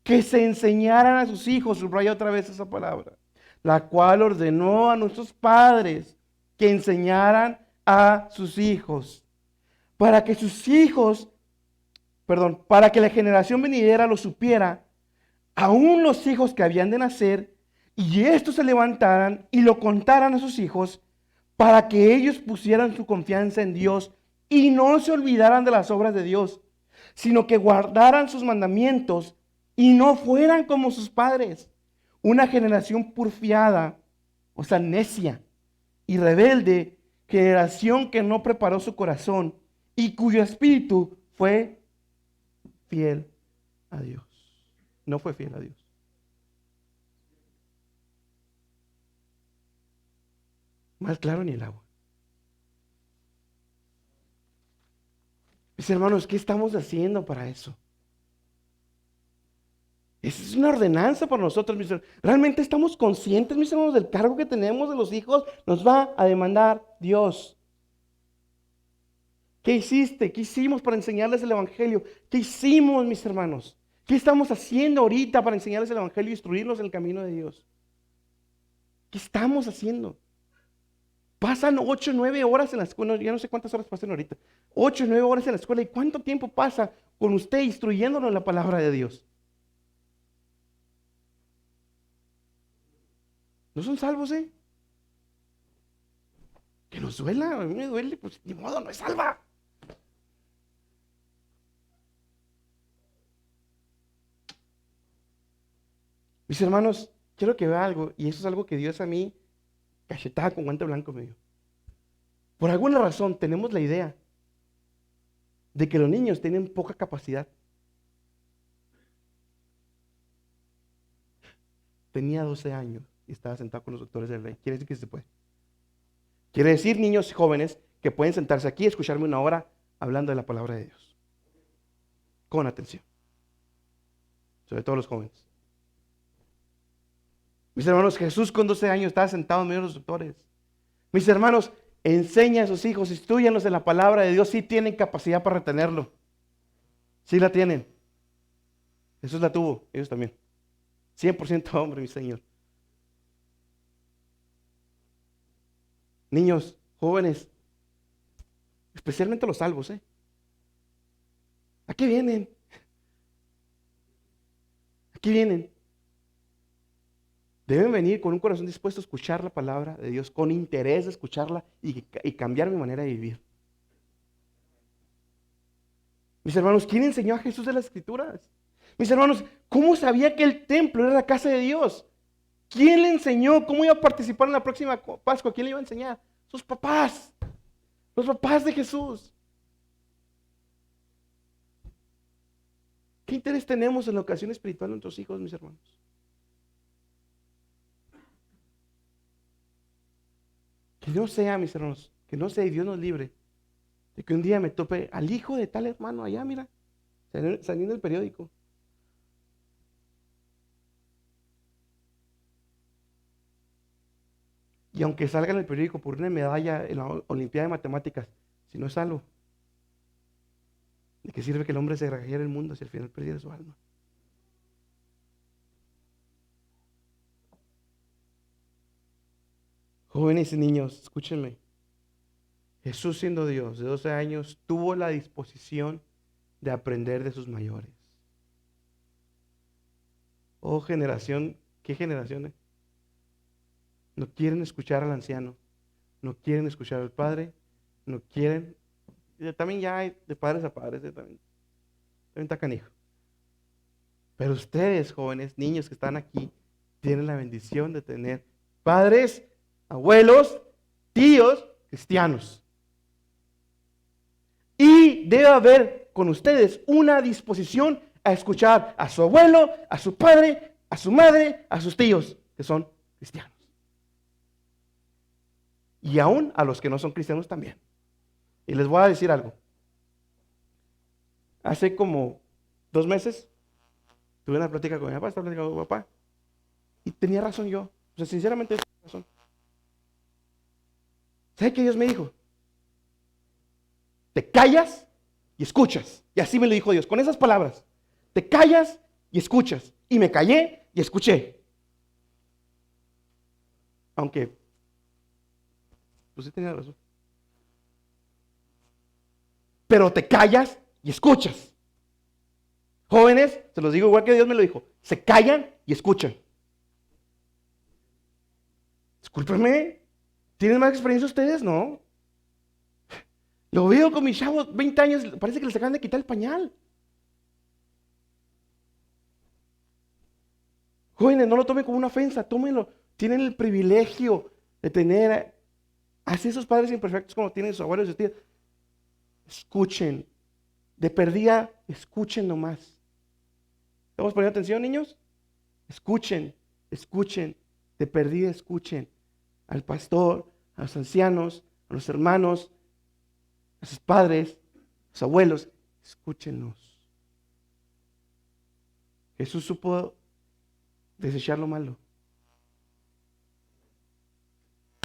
que se enseñaran a sus hijos, subraya otra vez esa palabra, la cual ordenó a nuestros padres que enseñaran a sus hijos, para que sus hijos, para que la generación venidera lo supiera, aún los hijos que habían de nacer, y estos se levantaran y lo contaran a sus hijos, para que ellos pusieran su confianza en Dios y no se olvidaran de las obras de Dios, sino que guardaran sus mandamientos y no fueran como sus padres, una generación porfiada, o sea, necia y rebelde, generación que no preparó su corazón y cuyo espíritu fue fiel a Dios. No fue fiel a Dios. Más claro ni el agua. Mis hermanos, ¿qué estamos haciendo para eso? Esa es una ordenanza para nosotros, mis hermanos. ¿Realmente estamos conscientes, mis hermanos, del cargo que tenemos de los hijos? Nos va a demandar Dios. ¿Qué hiciste? ¿Qué hicimos para enseñarles el Evangelio? ¿Qué hicimos, mis hermanos? ¿Qué estamos haciendo ahorita para enseñarles el Evangelio y instruirlos en el camino de Dios? ¿Qué estamos haciendo? Pasan 8 o 9 horas en la escuela, ya no sé cuántas horas pasan ahorita. 8 o 9 horas en la escuela. ¿Y cuánto tiempo pasa con usted instruyéndonos en la palabra de Dios? ¿No son salvos, eh? Que nos duela, a mí me duele, pues ni modo, no es salva. Mis hermanos, quiero que vea algo, y eso es algo que Dios a mí, cachetada con guante blanco, me dio. Por alguna razón tenemos la idea de que los niños tienen poca capacidad. Tenía 12 años y estaba sentado con los doctores de la ley. Quiere decir que se puede. Quiere decir, niños jóvenes, que pueden sentarse aquí y escucharme una hora hablando de la palabra de Dios. Con atención. Sobre todo los jóvenes. Mis hermanos, Jesús con 12 años estaba sentado en medio de los doctores. Mis hermanos, enseña a sus hijos, instruyanlos en la palabra de Dios. Sí tienen capacidad para retenerlo. Sí la tienen. Jesús la tuvo, ellos también. 100% hombre, mi Señor. Niños, jóvenes, especialmente los salvos, ¿eh? ¿A qué vienen? ¿A qué vienen? Deben venir con un corazón dispuesto a escuchar la palabra de Dios, con interés de escucharla y cambiar mi manera de vivir. Mis hermanos, ¿quién enseñó a Jesús de las Escrituras? Mis hermanos, ¿cómo sabía que el templo era la casa de Dios? ¿Quién le enseñó cómo iba a participar en la próxima Pascua? ¿Quién le iba a enseñar? Sus papás, los papás de Jesús. ¿Qué interés tenemos en la educación espiritual de nuestros hijos, mis hermanos? Que no sea, mis hermanos, que no sea, y Dios nos libre, de que un día me tope al hijo de tal hermano allá, mira, saliendo del periódico. Y aunque salga en el periódico por una medalla en la Olimpiada de Matemáticas, si no es salvo, ¿De qué sirve que el hombre se granjera el mundo si al final perdiera su alma? Jóvenes y niños, escúchenme. Jesús, siendo Dios de 12 años, tuvo la disposición de aprender de sus mayores. Oh generación, ¿qué generaciones? No quieren escuchar al anciano, no quieren escuchar al padre, no quieren. También ya hay de padres a padres, también está canijo. Pero ustedes, jóvenes, niños que están aquí, tienen la bendición de tener padres, abuelos, tíos cristianos. Y debe haber con ustedes una disposición a escuchar a su abuelo, a su padre, a su madre, a sus tíos, que son cristianos. Y aún a los que no son cristianos también. Y les voy a decir algo. Hace como 2 meses tuve una plática con mi papá, estaba platicando con mi papá, y tenía razón yo. O sea, sinceramente tenía razón. ¿Sabe qué Dios me dijo? Te callas y escuchas. Y así me lo dijo Dios, con esas palabras. Te callas y escuchas. Y me callé y escuché. Aunque, pues sí tenía razón. Pero te callas y escuchas. Jóvenes, se los digo igual que Dios me lo dijo, se callan y escuchan. Discúlpenme, ¿tienen más experiencia ustedes? No. Lo veo con mis chavos, 20 años, parece que les acaban de quitar el pañal. Jóvenes, no lo tomen como una ofensa, tómenlo. Tienen el privilegio de tener así esos padres imperfectos como tienen sus abuelos y sus tíos. Escuchen. De perdida, escuchen nomás. ¿Estamos poniendo atención, niños? Escuchen, escuchen. De perdida, escuchen al pastor, a los ancianos, a los hermanos, a sus padres, a sus abuelos. Escúchenlos. Jesús supo desechar lo malo.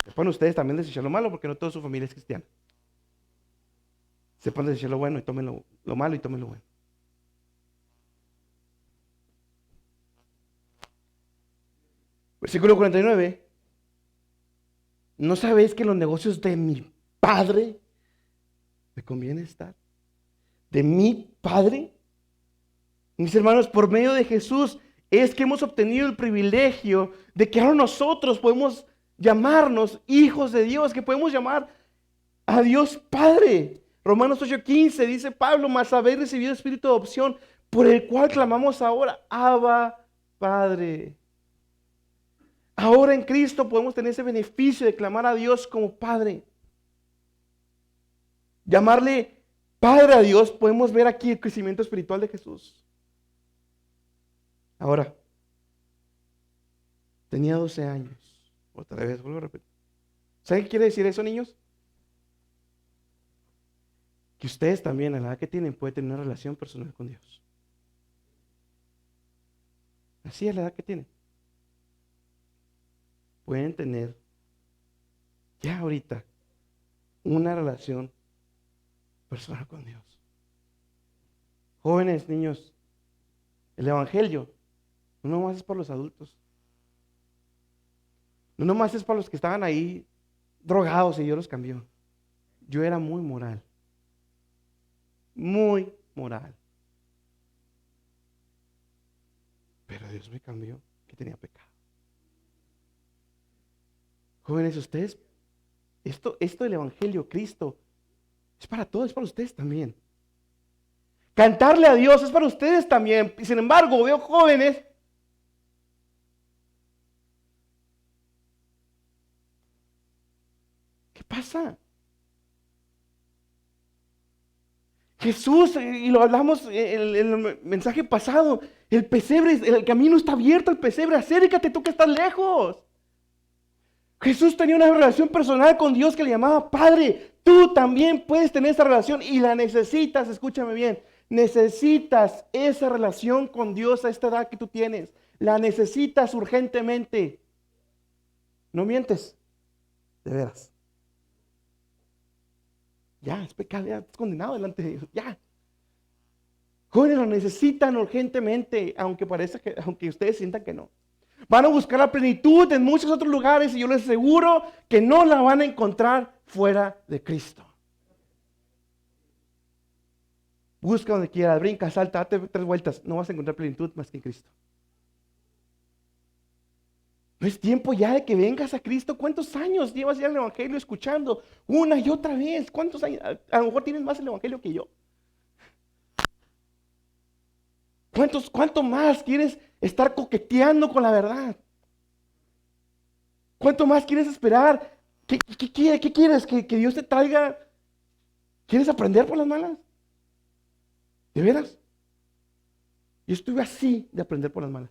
Sepan ustedes también desechar lo malo, porque no toda su familia es cristiana. Sepan desechar lo bueno y tomen lo malo y tomen lo bueno. Versículo 49. ¿No sabéis que en los negocios de mi Padre me conviene estar? ¿De mi Padre? Mis hermanos, por medio de Jesús es que hemos obtenido el privilegio de que ahora nosotros podemos llamarnos hijos de Dios, que podemos llamar a Dios Padre. Romanos 8:15 dice Pablo, mas habéis recibido espíritu de adopción, por el cual clamamos ahora, Abba, Padre. Ahora en Cristo podemos tener ese beneficio de clamar a Dios como Padre. Llamarle Padre a Dios, podemos ver aquí el crecimiento espiritual de Jesús. Ahora, tenía 12 años. Otra vez, vuelvo a repetir. ¿Saben qué quiere decir eso, niños? Que ustedes también, a la edad que tienen, pueden tener una relación personal con Dios. Así es la edad que tienen. Pueden tener ya ahorita una relación personal con Dios. Jóvenes, niños, el Evangelio no nomás es para los adultos. No nomás es para los que estaban ahí drogados y Dios los cambió. Yo era muy moral. Muy moral. Pero Dios me cambió, que tenía pecado. Jóvenes, ustedes, esto del Evangelio, Cristo, es para todos, es para ustedes también. Cantarle a Dios es para ustedes también. Y sin embargo, veo jóvenes ¿qué pasa? Jesús, y lo hablamos en el mensaje pasado, el pesebre, el camino está abierto al pesebre, acércate tú que estás lejos. Jesús tenía una relación personal con Dios que le llamaba Padre. Tú también puedes tener esa relación y la necesitas, escúchame bien, necesitas esa relación con Dios a esta edad que tú tienes. La necesitas urgentemente. No mientes, de veras. Ya, es pecado, ya estás condenado delante de Dios, ya. Jóvenes, lo necesitan urgentemente, aunque ustedes sientan que no. Van a buscar la plenitud en muchos otros lugares y yo les aseguro que no la van a encontrar fuera de Cristo. Busca donde quieras, brinca, salta, date 3 vueltas. No vas a encontrar plenitud más que en Cristo. No es tiempo ya de que vengas a Cristo. ¿Cuántos años llevas ya el Evangelio escuchando una y otra vez? ¿Cuántos años? A lo mejor tienes más el Evangelio que yo. ¿Cuánto más quieres estar coqueteando con la verdad? ¿Cuánto más quieres esperar? ¿Qué quieres? ¿Que Dios te traiga? ¿Quieres aprender por las malas? ¿De veras? Yo estuve así de aprender por las malas.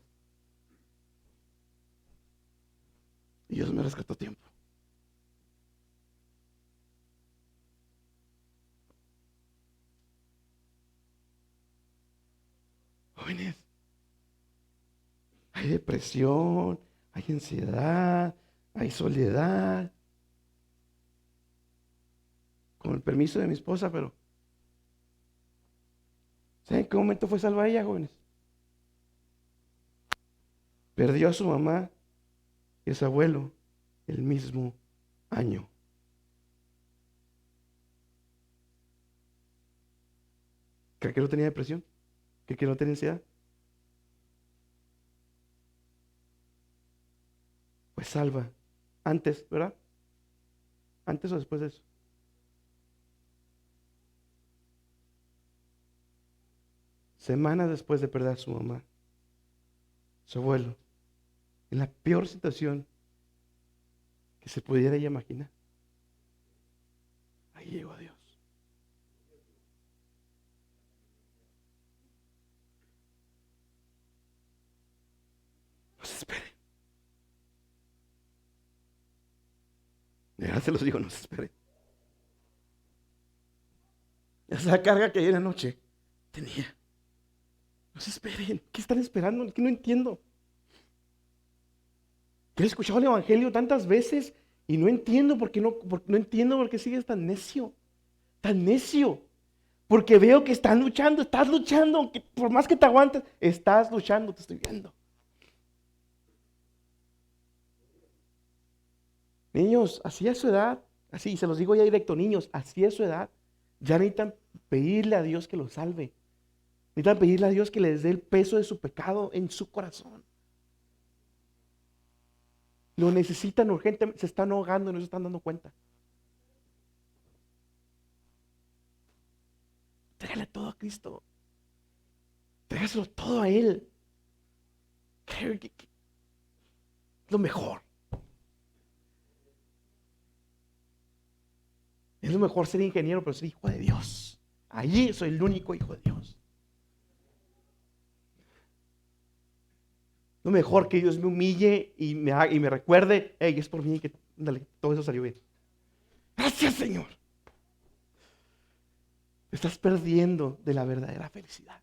Y Dios me rescató a tiempo. Jóvenes, hay depresión, hay ansiedad, hay soledad. Con el permiso de mi esposa, pero ¿saben en qué momento fue salva ella, jóvenes? Perdió a su mamá y a su abuelo el mismo año. ¿Cree que no tenía depresión? ¿Cree que no tenía ansiedad? Pues salva. Antes, ¿verdad? ¿Antes o después de eso? Semanas después de perder a su mamá, su abuelo, en la peor situación que se pudiera ella imaginar. Ahí llegó a Dios. No se espere. Ya se los digo, no se espere. Esa carga que ayer anoche tenía. No se esperen. ¿Qué están esperando? Es que no entiendo. Yo he escuchado el Evangelio tantas veces y no entiendo no entiendo por qué sigues tan necio. Tan necio. Porque veo que estás luchando, que por más que te aguantes, estás luchando, te estoy viendo. Niños, así es su edad, así se los digo ya directo, niños, así es su edad. Ya necesitan pedirle a Dios que los salve. Necesitan pedirle a Dios que les dé el peso de su pecado en su corazón. Lo necesitan urgentemente, se están ahogando y no se están dando cuenta. Trégale todo a Cristo. Trégaselo todo a Él. Creo que es lo mejor. Es lo mejor ser ingeniero, pero ser hijo de Dios. Allí soy el único hijo de Dios. Lo mejor que Dios me humille y me recuerde, hey, es por mí que dale, todo eso salió bien. Gracias, Señor. Te estás perdiendo de la verdadera felicidad.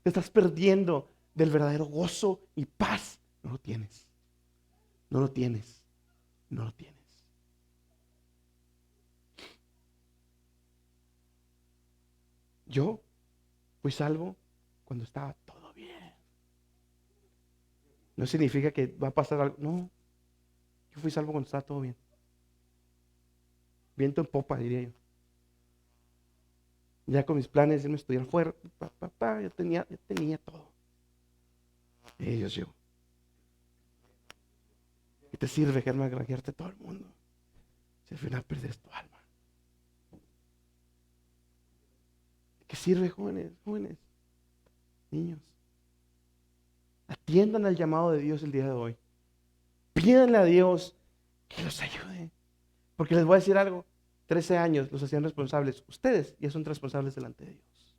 Te estás perdiendo del verdadero gozo y paz. No lo tienes. No lo tienes. No lo tienes. Yo fui salvo cuando estaba todo bien. No significa que va a pasar algo. No. Yo fui salvo cuando estaba todo bien. Viento en popa, diría yo. Ya con mis planes de irme a estudiar fuera, ya tenía todo. Y Dios llegó. ¿Qué te sirve, Germán, granjearte todo el mundo si al final perdes tu alma? ¿Qué sirve, jóvenes, niños? Atiendan al llamado de Dios el día de hoy. Pídanle a Dios que los ayude. Porque les voy a decir algo. 13 años los hacían responsables. Ustedes ya son responsables delante de Dios.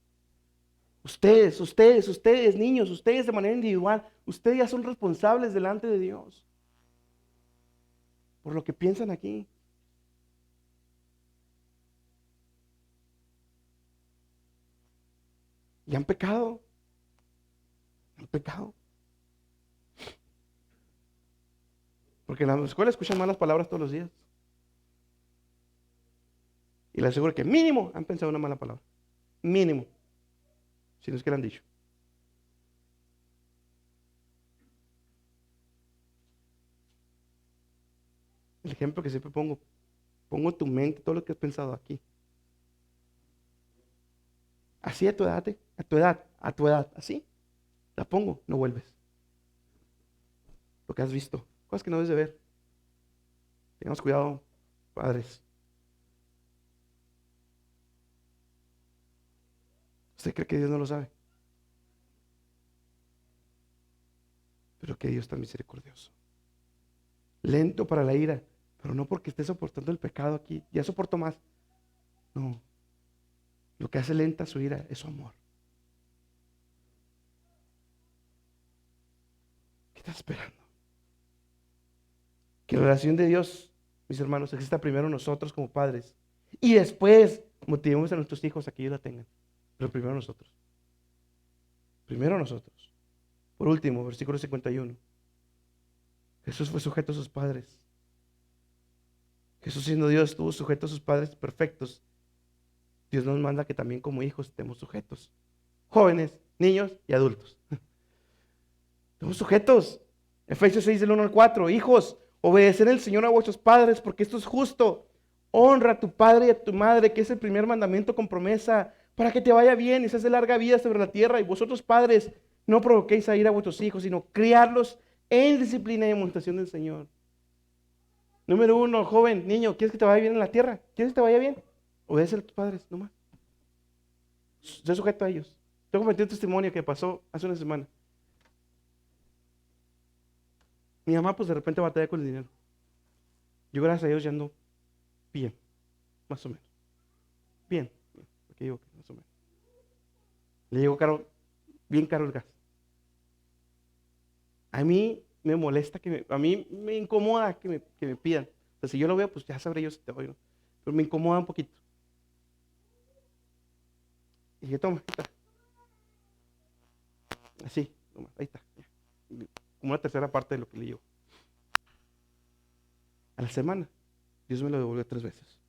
Ustedes, niños, ustedes de manera individual, ustedes ya son responsables delante de Dios. Por lo que piensan aquí. Y han pecado. Han pecado. Porque en la escuela escuchan malas palabras todos los días. Y les aseguro que mínimo han pensado una mala palabra. Mínimo. si no es que le han dicho. El ejemplo que siempre pongo en tu mente todo lo que has pensado aquí. Así a tu edad, a tu edad, así, la pongo, no vuelves. Lo que has visto, cosas que no debes de ver. Tengamos cuidado, padres. ¿Usted cree que Dios no lo sabe? Pero que Dios está misericordioso. Lento para la ira, pero no porque esté soportando el pecado aquí. Ya soporto más. No. Lo que hace lenta su ira es su amor. ¿Qué estás esperando? Que la relación de Dios, mis hermanos, exista primero nosotros como padres. Y después motivemos a nuestros hijos a que ellos la tengan. Pero primero nosotros. Primero nosotros. Por último, versículo 51. Jesús fue sujeto a sus padres. Jesús siendo Dios estuvo sujeto a sus padres perfectos. Dios nos manda que también como hijos estemos sujetos. Jóvenes, niños y adultos. Estamos sujetos. Efesios 6 del 1 al 4. Hijos, obedeced al Señor a vuestros padres porque esto es justo. Honra a tu padre y a tu madre, que es el primer mandamiento con promesa, para que te vaya bien y seas de larga vida sobre la tierra. Y vosotros padres, no provoquéis a ir a vuestros hijos, sino criarlos en disciplina y demostración del Señor. Número uno, joven, niño, ¿quieres que te vaya bien en la tierra? ¿Quieres que te vaya bien? Obedece a tus padres, nomás. Sé sujeto a ellos. Tengo compartido un testimonio que pasó hace una semana. Mi mamá, pues de repente batalla con el dinero. Yo, gracias a Dios, ya ando bien, más o menos. Bien, porque digo que más o menos. Le llegó caro, bien caro el gas. A mí me molesta a mí me incomoda que me pidan. O sea, si yo lo veo, pues ya sabré yo si te doy, ¿no? Pero me incomoda un poquito. Y dije, toma, ahí está. Así, toma, ahí está. Ya. Como una tercera parte de lo que le llevo. A la semana, Dios me lo devolvió 3 veces.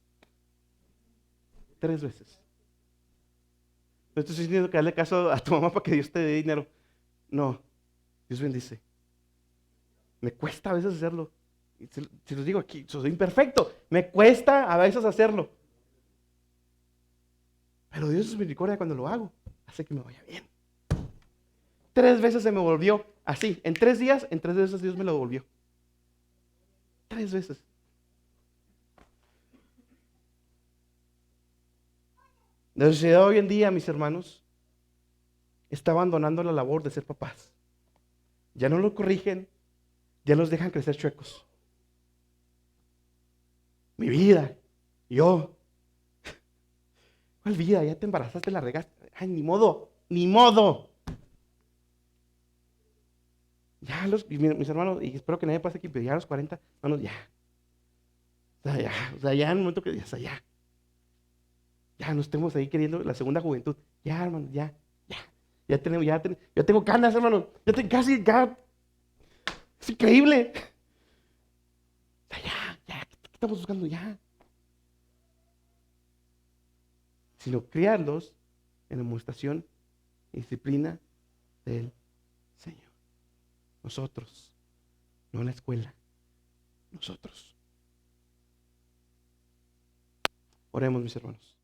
3 veces. No estoy diciendo que darle caso a tu mamá para que Dios te dé dinero. No, Dios bendice. Me cuesta a veces hacerlo. Y si los digo aquí, soy imperfecto. Me cuesta a veces hacerlo. Pero Dios es misericordia cuando lo hago. Hace que me vaya bien. 3 veces se me volvió así. En 3 días, en 3 veces Dios me lo devolvió. 3 veces. La sociedad hoy en día, mis hermanos, está abandonando la labor de ser papás. Ya no lo corrigen, ya los dejan crecer chuecos. Mi vida, yo. ¿Cuál vida? Ya te embarazaste, la regaste. Ay, ni modo, ni modo. Ya mis hermanos, y espero que nadie pase aquí, pero ya a los 40, hermanos, ya. O sea, ya en el momento que, o sea, ya. Ya no estemos ahí queriendo la segunda juventud. Ya, hermano, ya, ya. Ya tengo canas, hermano. Casi, ya. Es increíble. O sea, ya. ¿Qué estamos buscando? Ya. Sino criarlos en demostración y disciplina del Señor. Nosotros, no en la escuela. Nosotros. Oremos, mis hermanos.